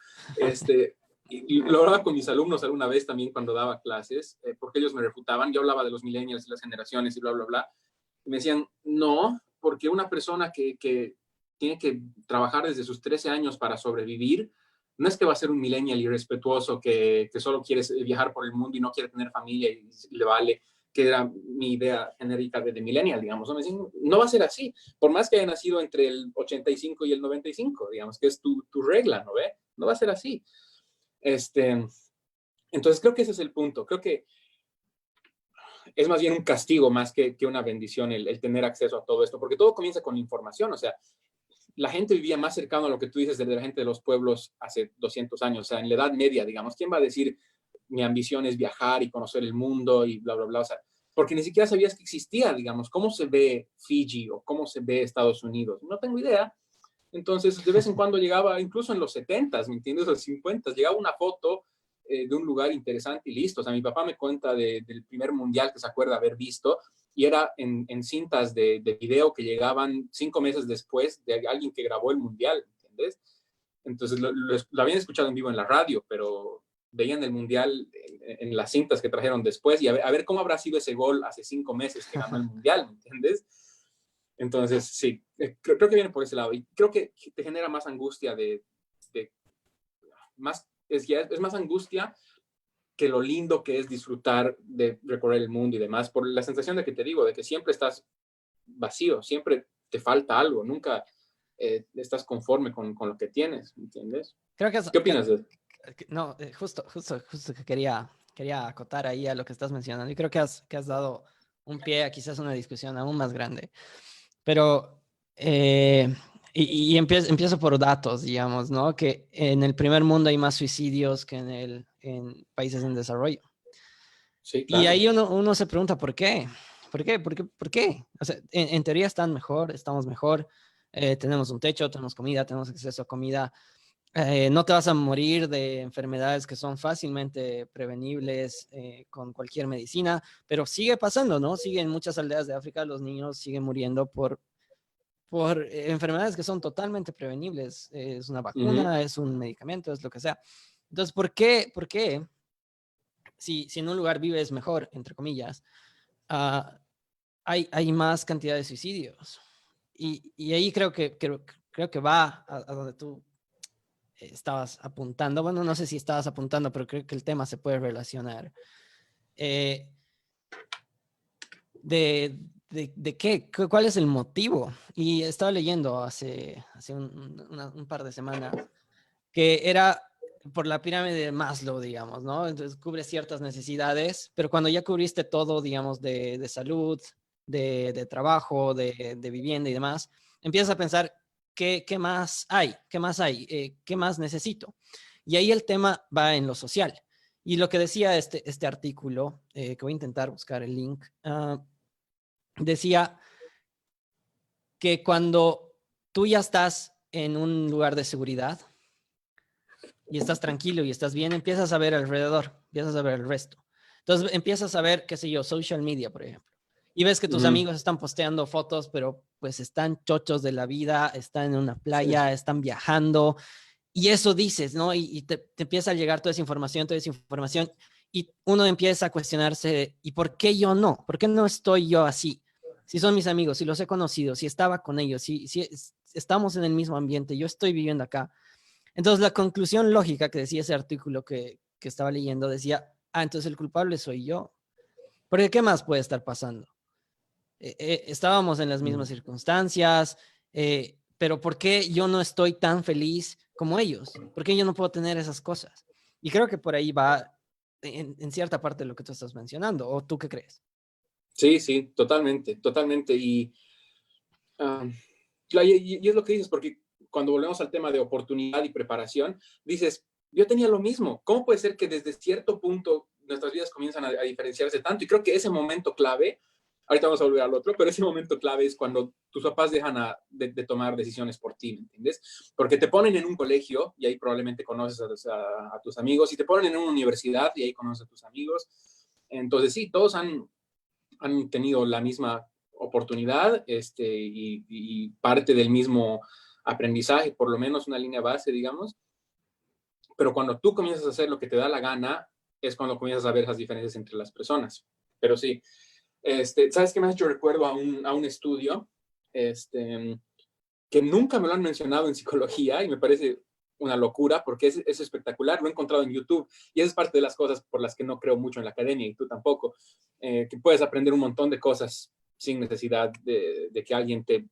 Y lo hablaba con mis alumnos alguna vez también cuando daba clases, porque ellos me refutaban. Yo hablaba de los millennials y las generaciones y bla, bla, bla. Y me decían, no, porque una persona que tiene que trabajar desde sus 13 años para sobrevivir, no es que va a ser un millennial irrespetuoso que solo quiere viajar por el mundo y no quiere tener familia y le vale, que era mi idea genérica de millennial, digamos. ¿No? Me dicen, no va a ser así, por más que haya nacido entre el 85 y el 95, digamos, que es tu regla, ¿no ve? No va a ser así. Entonces creo que ese es el punto. Creo que es más bien un castigo más que una bendición el tener acceso a todo esto, porque todo comienza con información. O sea, la gente vivía más cercano a lo que tú dices de la gente de los pueblos hace 200 años, o sea, en la Edad Media, digamos. ¿Quién va a decir mi ambición es viajar y conocer el mundo y bla, bla, bla? O sea, porque ni siquiera sabías que existía, digamos, cómo se ve Fiji o cómo se ve Estados Unidos. No tengo idea. Entonces, de vez en cuando llegaba, incluso en los 70s, ¿me entiendes? Los 50s, llegaba una foto de un lugar interesante y listo. O sea, mi papá me cuenta del primer mundial que se acuerda haber visto y era en cintas de video que llegaban 5 meses después de alguien que grabó el mundial, ¿entiendes? Entonces, lo habían escuchado en vivo en la radio, pero veían el mundial en las cintas que trajeron después y a ver cómo habrá sido ese gol hace 5 meses que ganó el mundial, ¿me entiendes? Entonces, sí, creo que viene por ese lado. Y creo que te genera más angustia es más angustia que lo lindo que es disfrutar de recorrer el mundo y demás, por la sensación de que te digo, de que siempre estás vacío, siempre te falta algo, nunca estás conforme con lo que tienes, ¿entiendes? Creo ¿Qué opinas de eso? no, justo que quería acotar ahí a lo que estás mencionando. Y creo que has dado un pie a quizás una discusión aún más grande. Pero, y empiezo por datos, digamos, ¿no? Que en el primer mundo hay más suicidios que en países en desarrollo. Sí, Y claro. ahí uno se pregunta, ¿por qué? ¿Por qué? ¿Por qué? ¿Por qué? O sea, en teoría están mejor, estamos mejor, tenemos un techo, tenemos comida, tenemos acceso a comida, no te vas a morir de enfermedades que son fácilmente prevenibles con cualquier medicina, pero sigue pasando, ¿no? Sigue en muchas aldeas de África, los niños siguen muriendo por enfermedades que son totalmente prevenibles. Es una Ujú. vacuna, es un medicamento, es lo que sea. Entonces, por qué si en un lugar vives mejor, entre comillas, uh, hay más cantidad de suicidios? Y ahí creo que va a donde tú estabas apuntando. Bueno, no sé si estabas apuntando, pero creo que el tema se puede relacionar. Eh, de qué, cuál es el motivo. Y estaba leyendo hace un par de semanas que era por la pirámide de Maslow, digamos, ¿no? Entonces cubre ciertas necesidades, pero cuando ya cubriste todo, digamos, de salud, de trabajo, de vivienda y demás, empiezas a pensar, ¿qué más hay? ¿Qué más hay? ¿Qué más necesito? Y ahí el tema va en lo social. Y lo que decía este artículo, que voy a intentar buscar el link, decía que cuando tú ya estás en un lugar de seguridad, y estás tranquilo y estás bien, empiezas a ver alrededor, empiezas a ver el resto. Entonces empiezas a ver, qué sé yo, social media, por ejemplo. Y ves que tus Ujú. amigos están posteando fotos, pero pues están chochos de la vida, están en una Sí. playa, están viajando. Y eso dices, ¿no? Y te empieza a llegar toda esa información. Y uno empieza a cuestionarse, ¿y por qué yo no? ¿Por qué no estoy yo así? Si son mis amigos, si los he conocido, si estaba con ellos, si estamos en el mismo ambiente, yo estoy viviendo acá. Entonces, la conclusión lógica que decía ese artículo que estaba leyendo decía, entonces el culpable soy yo. Porque ¿qué más puede estar pasando? Estábamos en las mismas circunstancias, pero ¿por qué yo no estoy tan feliz como ellos? ¿Por qué yo no puedo tener esas cosas? Y creo que por ahí va en cierta parte lo que tú estás mencionando. ¿O tú qué crees? Sí, sí, totalmente, totalmente. Ah, claro, y es lo que dices, porque cuando volvemos al tema de oportunidad y preparación, dices, yo tenía lo mismo. ¿Cómo puede ser que desde cierto punto nuestras vidas comienzan a diferenciarse tanto? Y creo que ese momento clave, ahorita vamos a volver al otro, pero ese momento clave es cuando tus papás dejan de tomar decisiones por ti, ¿me entiendes? Porque te ponen en un colegio y ahí probablemente conoces a tus amigos, y te ponen en una universidad y ahí conoces a tus amigos. Entonces, sí, todos han tenido la misma oportunidad y parte del mismo aprendizaje, por lo menos una línea base, digamos. Pero cuando tú comienzas a hacer lo que te da la gana, es cuando comienzas a ver esas diferencias entre las personas. Pero sí, ¿sabes qué más? Yo recuerdo a un estudio que nunca me lo han mencionado en psicología y me parece una locura porque es espectacular. Lo he encontrado en YouTube y esa es parte de las cosas por las que no creo mucho en la academia, y tú tampoco, que puedes aprender un montón de cosas sin necesidad de que alguien te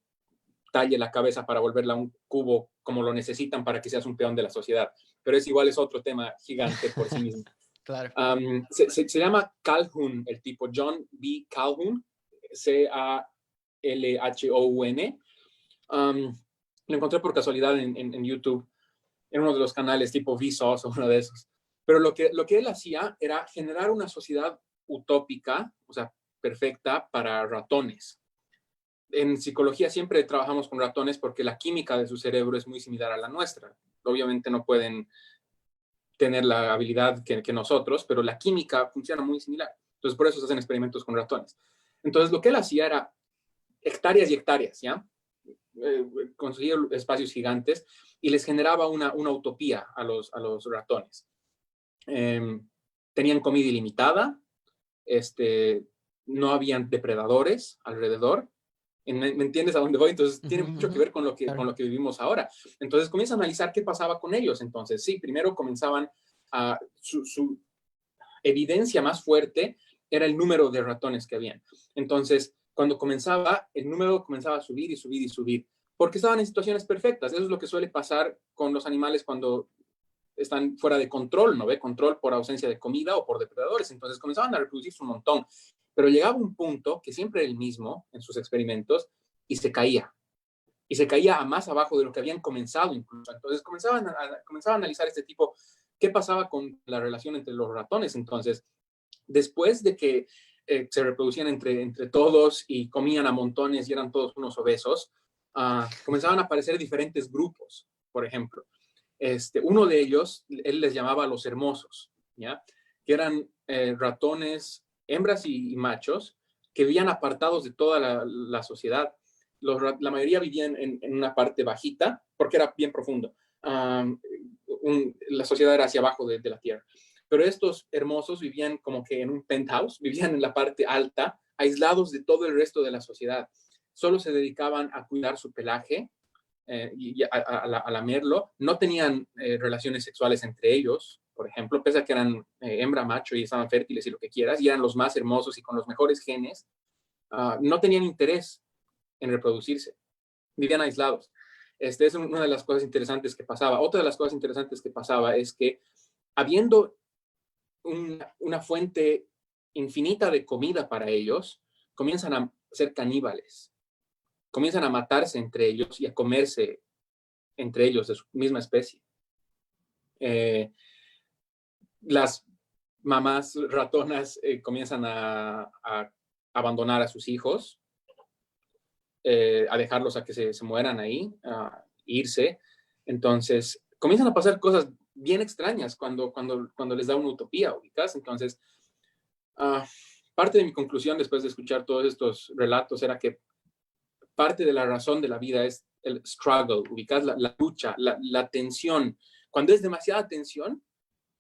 talle la cabeza para volverla un cubo como lo necesitan para que seas un peón de la sociedad. Pero es otro tema gigante por sí mismo. Claro. Se llama Calhoun, el tipo John B. Calhoun, Calhoun. Lo encontré por casualidad en YouTube, en uno de los canales tipo Vsauce o uno de esos. Pero lo que él hacía era generar una sociedad utópica, o sea, perfecta para ratones. En psicología siempre trabajamos con ratones porque la química de su cerebro es muy similar a la nuestra. Obviamente no pueden tener la habilidad que nosotros, pero la química funciona muy similar. Entonces, por eso se hacen experimentos con ratones. Entonces, lo que él hacía era hectáreas y hectáreas, ¿ya? Conseguía espacios gigantes y les generaba una utopía a los ratones. Eh, Tenían comida ilimitada, no habían depredadores alrededor, ¿Me entiendes a dónde voy? Entonces, tiene Ujú, mucho que ujú. ver con lo Claro. que vivimos ahora. Entonces, comienza a analizar qué pasaba con ellos. Entonces, sí, primero comenzaban a su evidencia más fuerte era el número de ratones que habían. Entonces, cuando comenzaba, el número comenzaba a subir y subir y subir, porque estaban en situaciones perfectas. Eso es lo que suele pasar con los animales cuando están fuera de control, ¿no ve? Control por ausencia de comida o por depredadores. Entonces comenzaban a reproducirse un montón. Pero llegaba un punto que siempre era el mismo en sus experimentos y se caía. Y se caía a más abajo de lo que habían comenzado incluso. Entonces comenzaba a analizar este tipo, qué pasaba con la relación entre los ratones. Entonces, después de que se reproducían entre todos y comían a montones y eran todos unos obesos, comenzaban a aparecer diferentes grupos, por ejemplo. Uno de ellos, él les llamaba los hermosos, ¿ya? Que eran ratones, hembras y machos, que vivían apartados de toda la sociedad. La mayoría vivían en una parte bajita, porque era bien profundo. La sociedad era hacia abajo de la tierra. Pero estos hermosos vivían como que en un penthouse, vivían en la parte alta, aislados de todo el resto de la sociedad. Solo se dedicaban a cuidar su pelaje y a lamerlo. No tenían relaciones sexuales entre ellos, por ejemplo, pese a que eran hembra, macho y estaban fértiles y lo que quieras, y eran los más hermosos y con los mejores genes, no tenían interés en reproducirse, vivían aislados. Es una de las cosas interesantes que pasaba. Otra de las cosas interesantes que pasaba es que habiendo una fuente infinita de comida para ellos, comienzan a ser caníbales, comienzan a matarse entre ellos y a comerse entre ellos de su misma especie. Las mamás ratonas comienzan a abandonar a sus hijos, a dejarlos a que se mueran ahí, a irse. Entonces, comienzan a pasar cosas bien extrañas cuando les da una utopía, ubicás. Entonces, uh, parte de mi conclusión después de escuchar todos estos relatos era que parte de la razón de la vida es el struggle, ubicás la lucha, la tensión. Cuando es demasiada tensión,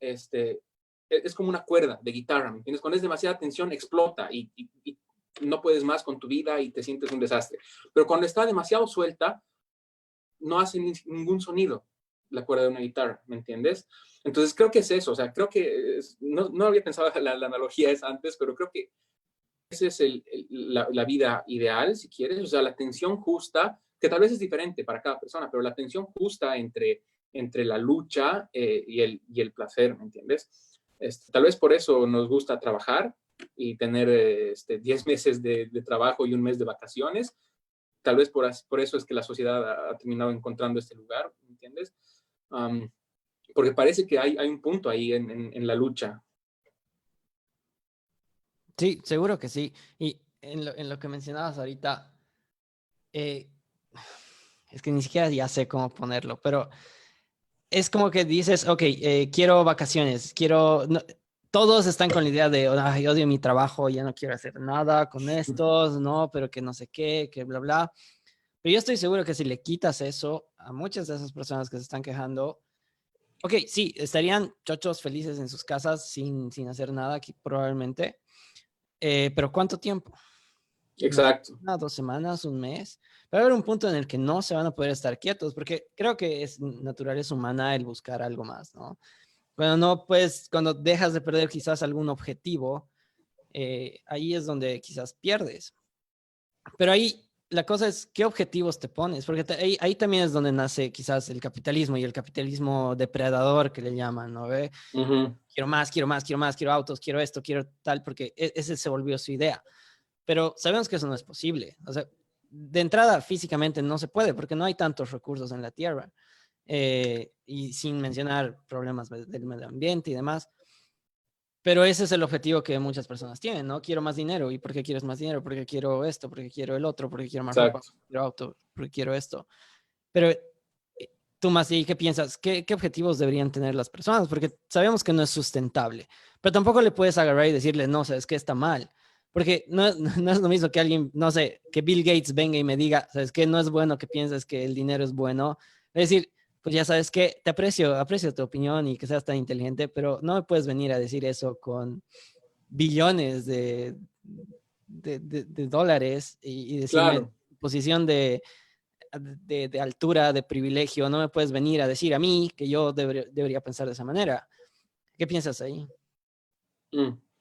es como una cuerda de guitarra, ¿me entiendes? Cuando es demasiada tensión, explota y no puedes más con tu vida y te sientes un desastre. Pero cuando está demasiado suelta, no hace ningún sonido la cuerda de una guitarra, ¿me entiendes? Entonces creo que es eso, o sea, creo que no había pensado la analogía esa antes, pero creo que esa es la vida ideal, si quieres, o sea, la tensión justa, que tal vez es diferente para cada persona, pero la tensión justa entre la lucha y el placer, ¿me entiendes? Tal vez por eso nos gusta trabajar y tener 10 meses de trabajo y un mes de vacaciones. Tal vez por eso es que la sociedad ha terminado encontrando este lugar, ¿me entiendes? Um, Porque parece que hay un punto ahí en la lucha. Sí, seguro que sí. Y en lo que mencionabas ahorita, eh, es que ni siquiera ya sé cómo ponerlo, pero es como que dices, ok, quiero vacaciones, quiero... todos están con la idea de, ay, odio mi trabajo, ya no quiero hacer nada con estos, no, pero que no sé qué, que bla, bla. Pero yo estoy seguro que si le quitas eso a muchas de esas personas que se están quejando, ok, sí, estarían chochos felices en sus casas sin hacer nada, aquí, probablemente, pero ¿cuánto tiempo? Una Exacto. semana, 2 semanas, un mes. Va a haber un punto en el que no se van a poder estar quietos, porque creo que es naturaleza humana el buscar algo más, ¿no? Cuando no, pues, cuando dejas de perder quizás algún objetivo, ahí es donde quizás pierdes. Pero ahí la cosa es qué objetivos te pones, porque ahí también es donde nace quizás el capitalismo y el capitalismo depredador que le llaman, ¿no ve? Uh -huh. Quiero más, quiero más, quiero más, quiero autos, quiero esto, quiero tal, porque ese se volvió su idea. Pero sabemos que eso no es posible. O sea, de entrada físicamente no se puede porque no hay tantos recursos en la Tierra. Y sin mencionar problemas del medio ambiente y demás. Pero ese es el objetivo que muchas personas tienen, ¿no? Quiero más dinero. ¿Y por qué quieres más dinero? Porque quiero esto, porque quiero el otro, porque quiero más ropa, Exacto. porque quiero auto, porque quiero esto. Pero tú más, ¿y qué piensas? ¿Qué objetivos deberían tener las personas? Porque sabemos que no es sustentable, pero tampoco le puedes agarrar y decirle, no, sabes que está mal. Porque no, no es lo mismo que alguien, no sé, que Bill Gates venga y me diga, sabes que no es bueno que pienses que el dinero es bueno. Es decir, pues ya sabes que te aprecio tu opinión y que seas tan inteligente, pero no me puedes venir a decir eso con billones de dólares y decirme, Claro. posición de altura, de privilegio, no me puedes venir a decir a mí que yo debería pensar de esa manera. ¿Qué piensas ahí?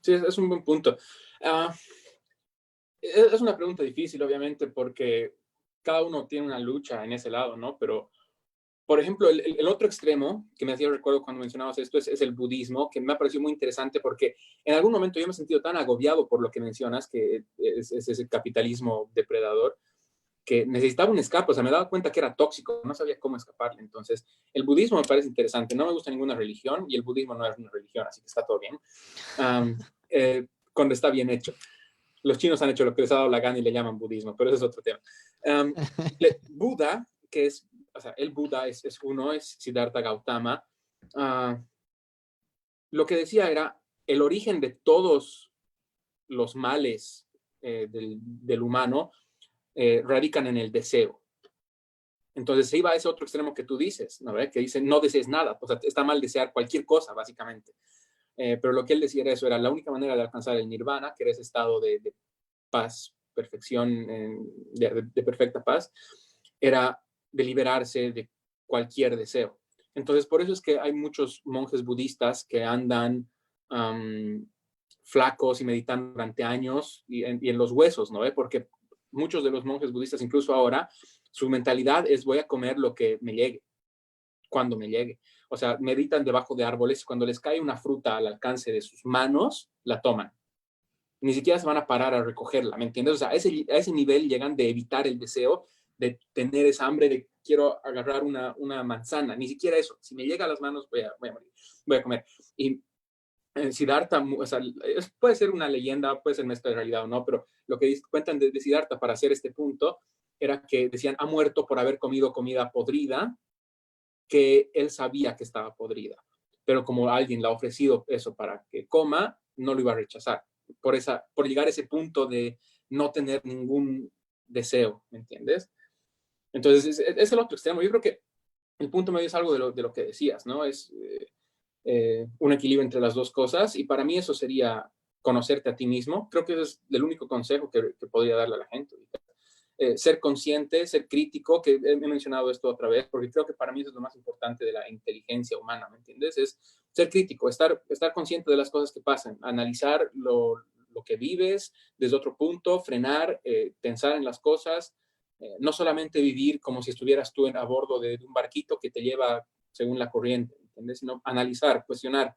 Sí, es un buen punto. Es una pregunta difícil, obviamente, porque cada uno tiene una lucha en ese lado, ¿no? Pero, por ejemplo, el otro extremo que me hacía recuerdo cuando mencionabas esto es el budismo, que me ha parecido muy interesante porque en algún momento yo me he sentido tan agobiado por lo que mencionas, que es ese capitalismo depredador, que necesitaba un escape. O sea, me daba cuenta que era tóxico, no sabía cómo escaparle. Entonces, el budismo me parece interesante. No me gusta ninguna religión y el budismo no es una religión, así que está todo bien. Cuando está bien hecho. Los chinos han hecho lo que les ha dado la gana y le llaman budismo, pero ese es otro tema. Buda, que es, o sea, el Buda es uno, es Siddhartha Gautama. Lo que decía era el origen de todos los males del humano radican en el deseo. Entonces se iba a ese otro extremo que tú dices, ¿no? Que dice no desees nada, o sea, está mal desear cualquier cosa, básicamente. Pero lo que él decía era eso, era la única manera de alcanzar el nirvana, que era ese estado de paz, perfección, de perfecta paz, era de liberarse de cualquier deseo. Entonces, por eso es que hay muchos monjes budistas que andan flacos y meditando durante años y en los huesos, ¿no? Porque muchos de los monjes budistas, incluso ahora, su mentalidad es voy a comer lo que me llegue, cuando me llegue. O sea, meditan debajo de árboles y cuando les cae una fruta al alcance de sus manos, la toman. Ni siquiera se van a parar a recogerla, ¿me entiendes? O sea, a ese nivel llegan de evitar el deseo, de tener esa hambre de quiero agarrar una manzana, ni siquiera eso. Si me llega a las manos, voy a morir, voy a comer. Y Siddhartha, o sea, puede ser una leyenda, puede ser mezcla de realidad o no, pero lo que cuentan de Siddhartha para hacer este punto era que decían, ha muerto por haber comido comida podrida, que él sabía que estaba podrida. Pero como alguien le ha ofrecido eso para que coma, no lo iba a rechazar. Por llegar a ese punto de no tener ningún deseo, ¿me entiendes? Entonces, es el otro extremo. Yo creo que el punto medio es algo de lo que decías, ¿no? Es un equilibrio entre las dos cosas y para mí eso sería conocerte a ti mismo. Creo que ese es el único consejo que podría darle a la gente. Ser consciente, ser crítico, que he mencionado esto otra vez, porque creo que para mí eso es lo más importante de la inteligencia humana, ¿me entiendes? Es ser crítico, estar consciente de las cosas que pasan, analizar lo que vives desde otro punto, frenar, pensar en las cosas, no solamente vivir como si estuvieras tú a bordo de un barquito que te lleva según la corriente, ¿entiendes? Sino analizar, cuestionar,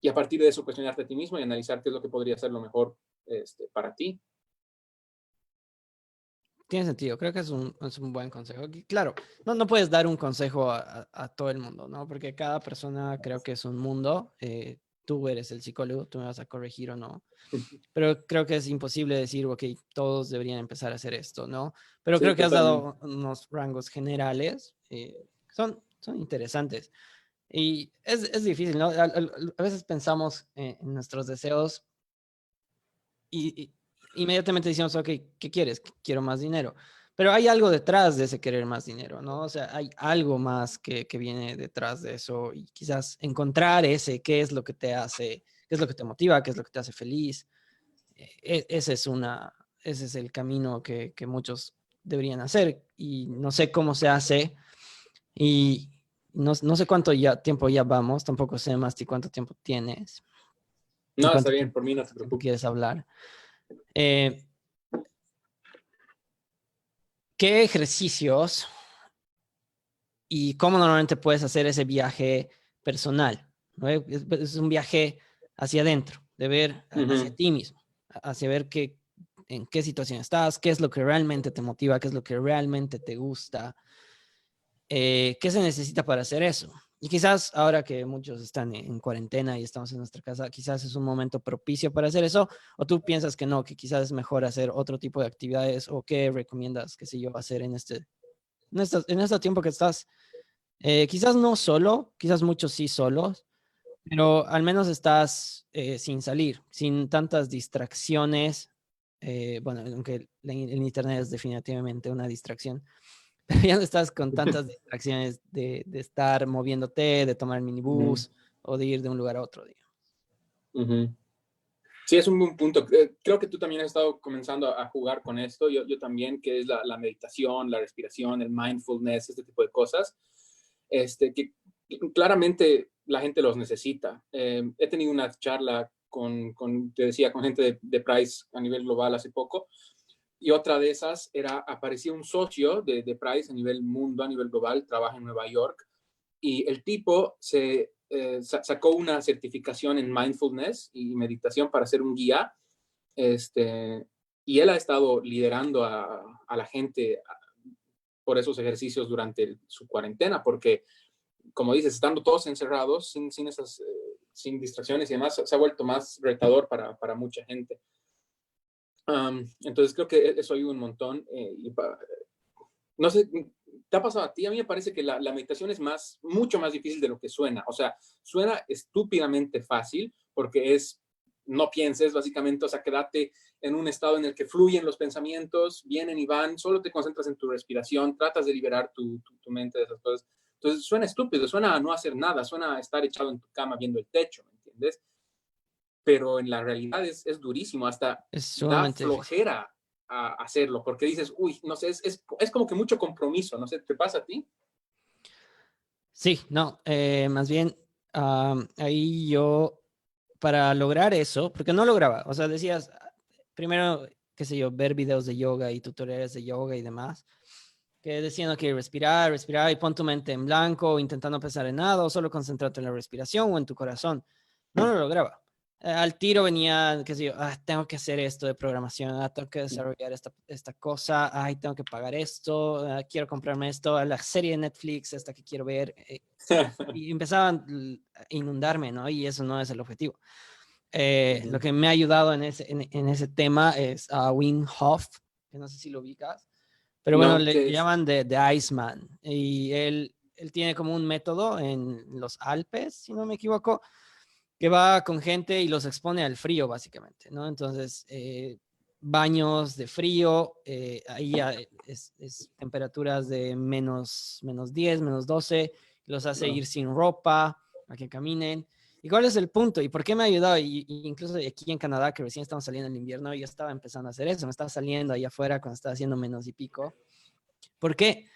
y a partir de eso cuestionarte a ti mismo y analizar qué es lo que podría ser lo mejor para ti. Tiene sentido, creo que es un buen consejo. Claro, no puedes dar un consejo a todo el mundo, ¿no? Porque cada persona creo que es un mundo. Tú eres el psicólogo, tú me vas a corregir o no. Pero creo que es imposible decir, ok, todos deberían empezar a hacer esto, ¿no? Pero Sí, creo que has totalmente. dado unos rangos generales, son interesantes. Y es difícil, ¿no? A veces pensamos en nuestros deseos y inmediatamente decimos, ok, ¿qué quieres? Quiero más dinero. Pero hay algo detrás de ese querer más dinero, ¿no? O sea, hay algo más que viene detrás de eso y quizás encontrar qué es lo que te hace, qué es lo que te motiva, qué es lo que te hace feliz. Ese es el camino que muchos deberían hacer y no sé cómo se hace y no sé cuánto tiempo ya vamos, tampoco sé más de cuánto tiempo tienes y No, está cuánto bien, por mí no te tiempo preocupes. quieres hablar. Eh, ¿Qué ejercicios y cómo normalmente puedes hacer ese viaje personal? ¿No? Es un viaje hacia adentro, de ver hacia Uh-huh. ti mismo, hacia ver en qué situación estás, qué es lo que realmente te motiva, qué es lo que realmente te gusta, qué se necesita para hacer eso. Y quizás ahora que muchos están en cuarentena y estamos en nuestra casa, quizás es un momento propicio para hacer eso, o tú piensas que no, que quizás es mejor hacer otro tipo de actividades, o qué recomiendas, qué sé yo, hacer en este tiempo que estás. Quizás no solo, quizás muchos sí solos, pero al menos estás sin salir, sin tantas distracciones. Bueno, aunque el internet es definitivamente una distracción, pero ya no estás con tantas distracciones de estar moviéndote, de tomar el Uh-huh. minibús o de ir de un lugar a otro, digamos. Uh-huh. Sí, es un buen punto. Creo que tú también has estado comenzando a jugar con esto. Yo también, que es la meditación, la respiración, el mindfulness, este tipo de cosas, que claramente la gente los necesita. He tenido una charla te decía, con gente de Price a nivel global hace poco, y otra de esas aparecía un socio de Price a nivel mundo, a nivel global, trabaja en Nueva York, y el tipo sacó una certificación en mindfulness y meditación para ser un guía, y él ha estado liderando a la gente por esos ejercicios durante su cuarentena, porque, como dices, estando todos encerrados, sin distracciones y demás, se ha vuelto más retador para mucha gente. Entonces creo que eso ayuda un montón. No sé, ¿te ha pasado a ti? A mí me parece que la meditación es mucho más difícil de lo que suena. O sea, suena estúpidamente fácil porque no pienses básicamente, o sea, quédate en un estado en el que fluyen los pensamientos, vienen y van, solo te concentras en tu respiración, tratas de liberar tu mente de esas cosas. Entonces suena estúpido, suena a no hacer nada, suena a estar echado en tu cama viendo el techo, ¿me entiendes? Pero en la realidad es durísimo, hasta Es da sumamente difícil. flojera a hacerlo, porque dices, uy, no sé, es como que mucho compromiso, no sé, ¿te pasa a ti? Sí, no, más bien ahí yo, para lograr eso, porque no lograba, o sea, decías, primero, qué sé yo, ver videos de yoga y tutoriales de yoga y demás, que decían, ok, respirar, respirar y pon tu mente en blanco, intentando pensar en nada, o solo concentrarte en la respiración o en tu corazón. No lo lograba. Al tiro venía, qué sé yo, tengo que hacer esto de programación, tengo que desarrollar esta cosa, tengo que pagar esto, quiero comprarme esto, la serie de Netflix, esta que quiero ver. Y empezaban a inundarme, ¿no? Y eso no es el objetivo. Lo que me ha ayudado en ese tema es a Wim Hof, que no sé si lo ubicas, pero bueno, No, le ¿qué es? llaman The Iceman. Y él tiene como un método en los Alpes, si no me equivoco, que va con gente y los expone al frío, básicamente, ¿no? Entonces, baños de frío, ahí es temperaturas de menos 10, -12, los hace No. ir sin ropa, a que caminen. ¿Y cuál es el punto? ¿Y por qué me ha ayudado? Y incluso aquí en Canadá, que recién estamos saliendo del invierno, yo estaba empezando a hacer eso, me estaba saliendo ahí afuera cuando estaba haciendo menos y pico. ¿Por qué?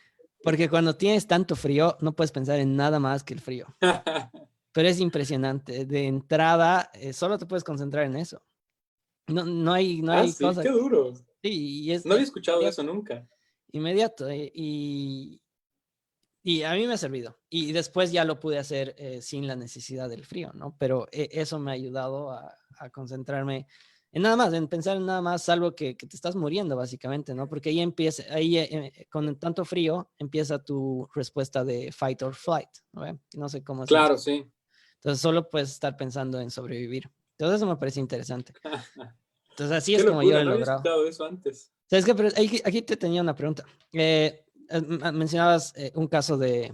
Porque cuando tienes tanto frío, no puedes pensar en nada más que el frío. Pero es impresionante. De entrada, solo te puedes concentrar en eso. No hay Sí, cosa. qué duro. Sí, y es No había escuchado de inmediato. eso nunca. Inmediato. Y a mí me ha servido. Y después ya lo pude hacer sin la necesidad del frío, ¿no? Pero eso me ha ayudado a concentrarme en nada más, en pensar en nada más, salvo que te estás muriendo, básicamente, ¿no? Porque con tanto frío, empieza tu respuesta de fight or flight, ¿no? No sé cómo es en Claro, sí. Entonces solo puedes estar pensando en sobrevivir. Entonces eso me parece interesante. Entonces así Qué es como yo lo locura, he no había logrado. escuchado eso antes. ¿Sabes qué? Pero aquí te tenía una pregunta. Mencionabas un caso de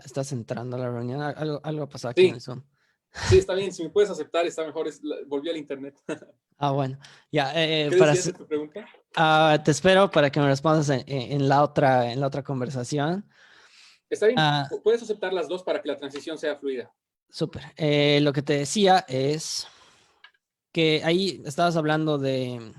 estás entrando a la reunión. Algo pasó aquí en el Sí, Zoom. sí, está bien. Si me puedes aceptar, está mejor. Volví al internet. Bueno. Ya, ¿Qué decías de tu pregunta? te espero para que me respondas en la otra conversación. Está bien. Ah, Puedes aceptar las dos para que la transición sea fluida. súper. Lo que te decía es que ahí estabas hablando de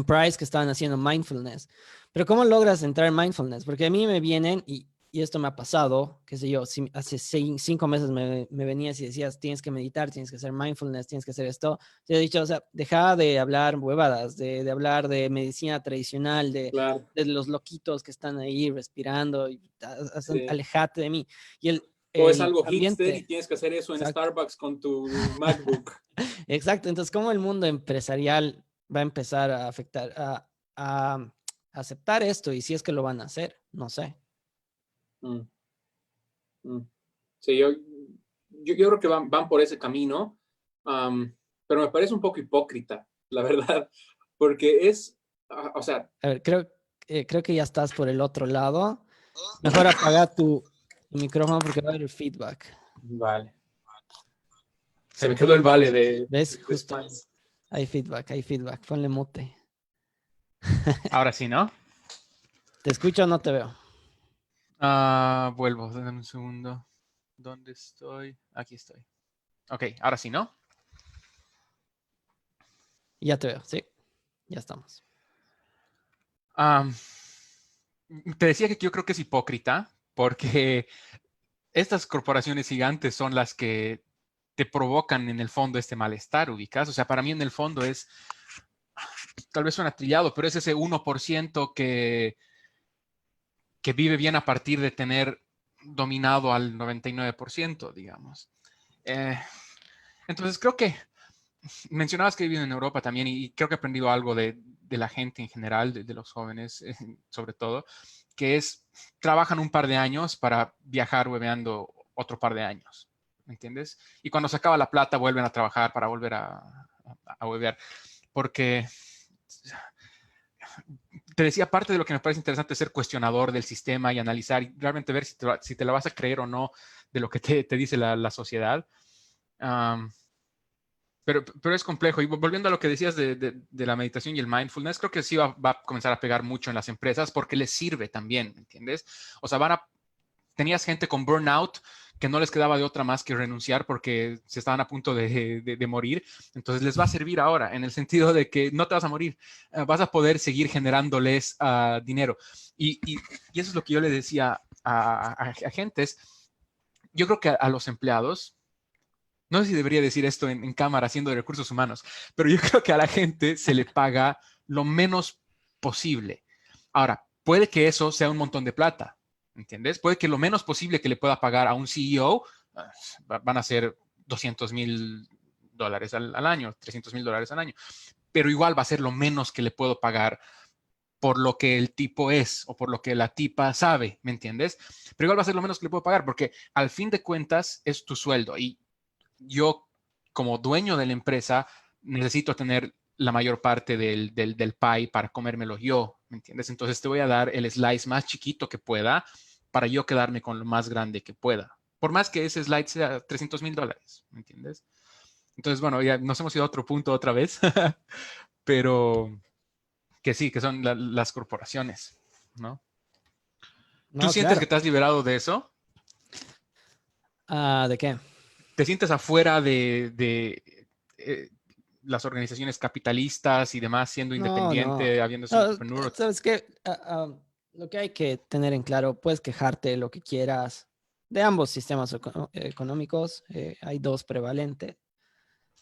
Price que estaban haciendo mindfulness. Pero ¿cómo logras entrar en mindfulness? Porque a mí me vienen, y esto me ha pasado, qué sé yo, si hace 5 meses me venías y decías, tienes que meditar, tienes que hacer mindfulness, tienes que hacer esto. Te he dicho, o sea, deja de hablar huevadas, de hablar de medicina tradicional, Claro. de los loquitos que están ahí respirando, Sí. alejate de mí. Y el, O es el algo hipster y ambiente, tienes que hacer eso en exacto. Starbucks con tu MacBook. Exacto, entonces, ¿cómo el mundo empresarial va a empezar a afectar, a aceptar esto? Y si es que lo van a hacer, no sé. Mm, mm. Sí, yo creo que van por ese camino, pero me parece un poco hipócrita, la verdad, porque o sea, A ver, creo que ya estás por el otro lado. Mejor apaga tu micrófono porque va a haber feedback. vale. Se me quedó el vale ¿Ves? de Justo Spice. hay feedback. Ponle mute. Ahora sí, ¿no? ¿Te escucho o no te veo? Vuelvo, dame un segundo. ¿Dónde estoy? Aquí estoy. Ok, ahora sí, ¿no? Ya te veo, sí, ya estamos. Am, te decía que yo creo que es hipócrita porque estas corporaciones gigantes son las que te provocan en el fondo este malestar, ubicas. O sea, para mí en el fondo es, tal vez suena trillado, pero es ese 1% que vive bien a partir de tener dominado al 99%, digamos. Eh, entonces creo que mencionabas que he vivido en Europa también y creo que he aprendido algo de la gente en general, de los jóvenes sobre todo, que es, trabajan un par de años para viajar hueveando otro par de años, ¿me entiendes? Y cuando se acaba la plata vuelven a trabajar para volver a huevear, porque te decía, parte de lo que me parece interesante es ser cuestionador del sistema y analizar y realmente ver si te la vas a creer o no de lo que te dice la sociedad. Um, pero es complejo. Y volviendo a lo que decías de la meditación y el mindfulness, creo que sí va a comenzar a pegar mucho en las empresas porque les sirve también, ¿entiendes? O sea, tenías gente con burnout que no les quedaba de otra más que renunciar porque se estaban a punto de morir. Entonces les va a servir ahora en el sentido de que no te vas a morir, vas a poder seguir generándoles dinero. Y eso es lo que yo le decía a gentes. Yo creo que a los empleados, no sé si debería decir esto en cámara, siendo de recursos humanos, pero yo creo que a la gente se le paga lo menos posible. Ahora, puede que eso sea un montón de plata, ¿entiendes? Puede que lo menos posible que le pueda pagar a un CEO van a ser $200,000 al año, $300,000 al año, pero igual va a ser lo menos que le puedo pagar por lo que el tipo es o por lo que la tipa sabe, ¿me entiendes? Pero igual va a ser lo menos que le puedo pagar porque al fin de cuentas es tu sueldo y yo como dueño de la empresa necesito tener la mayor parte del pie para comérmelo yo, ¿me entiendes? Entonces te voy a dar el slice más chiquito que pueda para yo quedarme con lo más grande que pueda. Por más que ese slide sea $300,000, ¿me entiendes? Entonces, bueno, ya nos hemos ido a otro punto otra vez, pero que sí, que son las corporaciones, ¿no? ¿Tú No, sientes que claro. te has liberado de eso? Ah, ¿de qué? ¿Te sientes afuera de las organizaciones capitalistas y demás, siendo No, no. independiente, habiendo sido No, entrepreneur? ¿sabes qué? Lo que hay que tener en claro, puedes quejarte lo que quieras de ambos sistemas económicos. Hay dos prevalentes,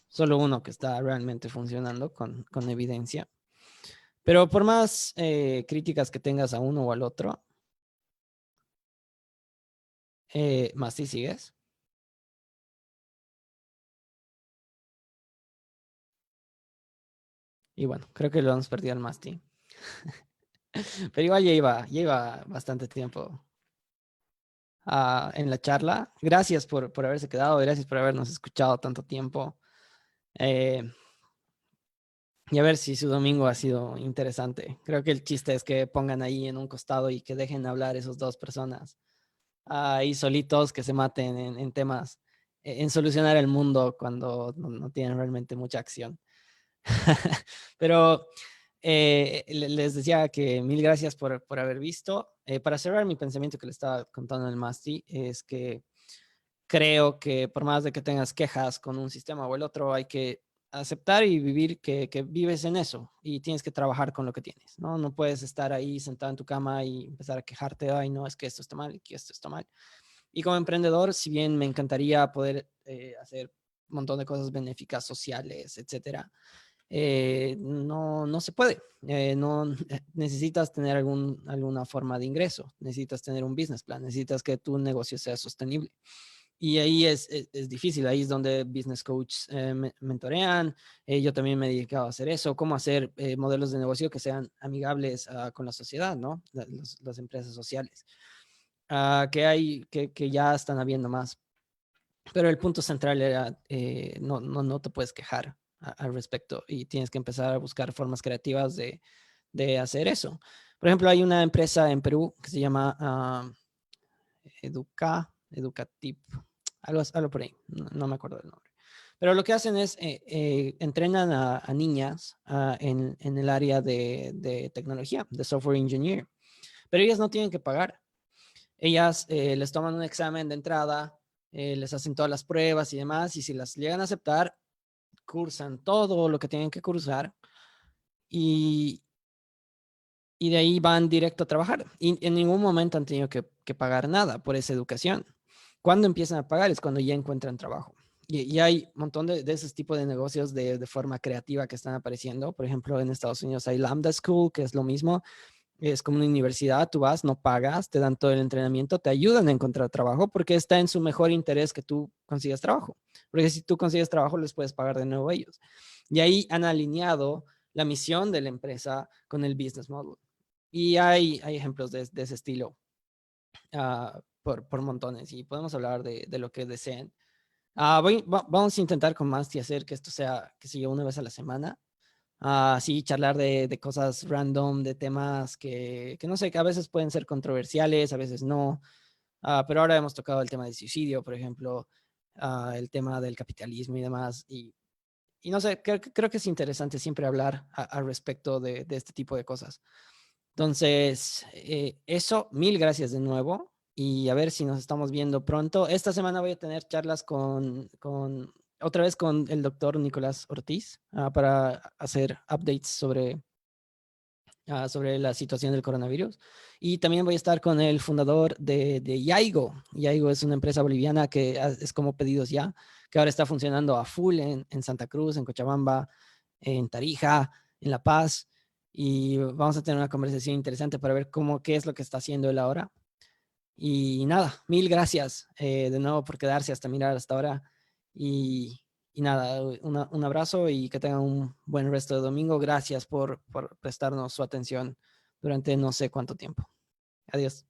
solo uno que está realmente funcionando con evidencia. Pero por más críticas que tengas a uno o al otro, más si sigues. Y bueno, creo que lo hemos perdido al Masti. Pero igual ya iba bastante tiempo en la charla. Gracias por haberse quedado, gracias por habernos escuchado tanto tiempo. Eh, y a ver si su domingo ha sido interesante. Creo que el chiste es que pongan ahí en un costado y que dejen hablar esos dos personas ahí solitos, que se maten en temas, en solucionar el mundo cuando no tienen realmente mucha acción. Pero les decía que mil gracias por haber visto. Para cerrar mi pensamiento que le estaba contando en el Masti, es que creo que por más de que tengas quejas con un sistema o el otro, hay que aceptar y vivir que vives en eso y tienes que trabajar con lo que tienes, ¿no? No puedes estar ahí sentado en tu cama y empezar a quejarte, ay, no, es que esto está mal y que esto está mal. Y como emprendedor, si bien me encantaría poder hacer un montón de cosas benéficas, sociales, etcétera, no se puede. No necesitas tener alguna forma de ingreso, necesitas tener un business plan, necesitas que tu negocio sea sostenible. Y ahí es difícil, ahí es donde business coach mentorean. Yo también me he dedicado a hacer eso, cómo hacer modelos de negocio que sean amigables con la sociedad, ¿no? Las empresas sociales, que ya están habiendo más. Pero el punto central era, no te puedes quejar al respecto y tienes que empezar a buscar formas creativas de hacer eso. Por ejemplo, hay una empresa en Perú que se llama Educatip, algo por ahí, no me acuerdo del nombre. Pero lo que hacen es entrenan a niñas en el área de tecnología, de software engineer, pero ellas no tienen que pagar. Ellas les toman un examen de entrada, les hacen todas las pruebas y demás, y si las llegan a aceptar, cursan todo lo que tienen que cursar y, y de ahí van directo a trabajar. Y en ningún momento han tenido que pagar nada por esa educación. Cuando empiezan a pagar es cuando ya encuentran trabajo. Y hay un montón de esos tipos de negocios de forma creativa que están apareciendo. Por ejemplo, en Estados Unidos hay Lambda School, que es lo mismo. Es como una universidad, tú vas, no pagas, te dan todo el entrenamiento, te ayudan a encontrar trabajo porque está en su mejor interés que tú consigas trabajo. Porque si tú consigues trabajo, les puedes pagar de nuevo a ellos. Y ahí han alineado la misión de la empresa con el business model. Y hay ejemplos de ese estilo por montones y podemos hablar de lo que deseen. Vamos a intentar con Masti hacer que esto sea, que se yo, una vez a la semana. Sí, charlar de cosas random, de temas que no sé, que a veces pueden ser controversiales, a veces no. Pero ahora hemos tocado el tema del suicidio, por ejemplo, el tema del capitalismo y demás. Y no sé, creo que es interesante siempre hablar al respecto de este tipo de cosas. Entonces, eso, mil gracias de nuevo y a ver si nos estamos viendo pronto. Esta semana voy a tener charlas otra vez con el doctor Nicolás Ortiz para hacer updates sobre la situación del coronavirus. Y también voy a estar con el fundador de Yaigo. Yaigo es una empresa boliviana que es como Pedidos Ya, que ahora está funcionando a full en Santa Cruz, en Cochabamba, en Tarija, en La Paz. Y vamos a tener una conversación interesante para ver qué es lo que está haciendo él ahora. Y nada, mil gracias de nuevo por quedarse hasta mirar hasta ahora. Y nada, un abrazo y que tengan un buen resto de domingo. Gracias por prestarnos su atención durante no sé cuánto tiempo. Adiós.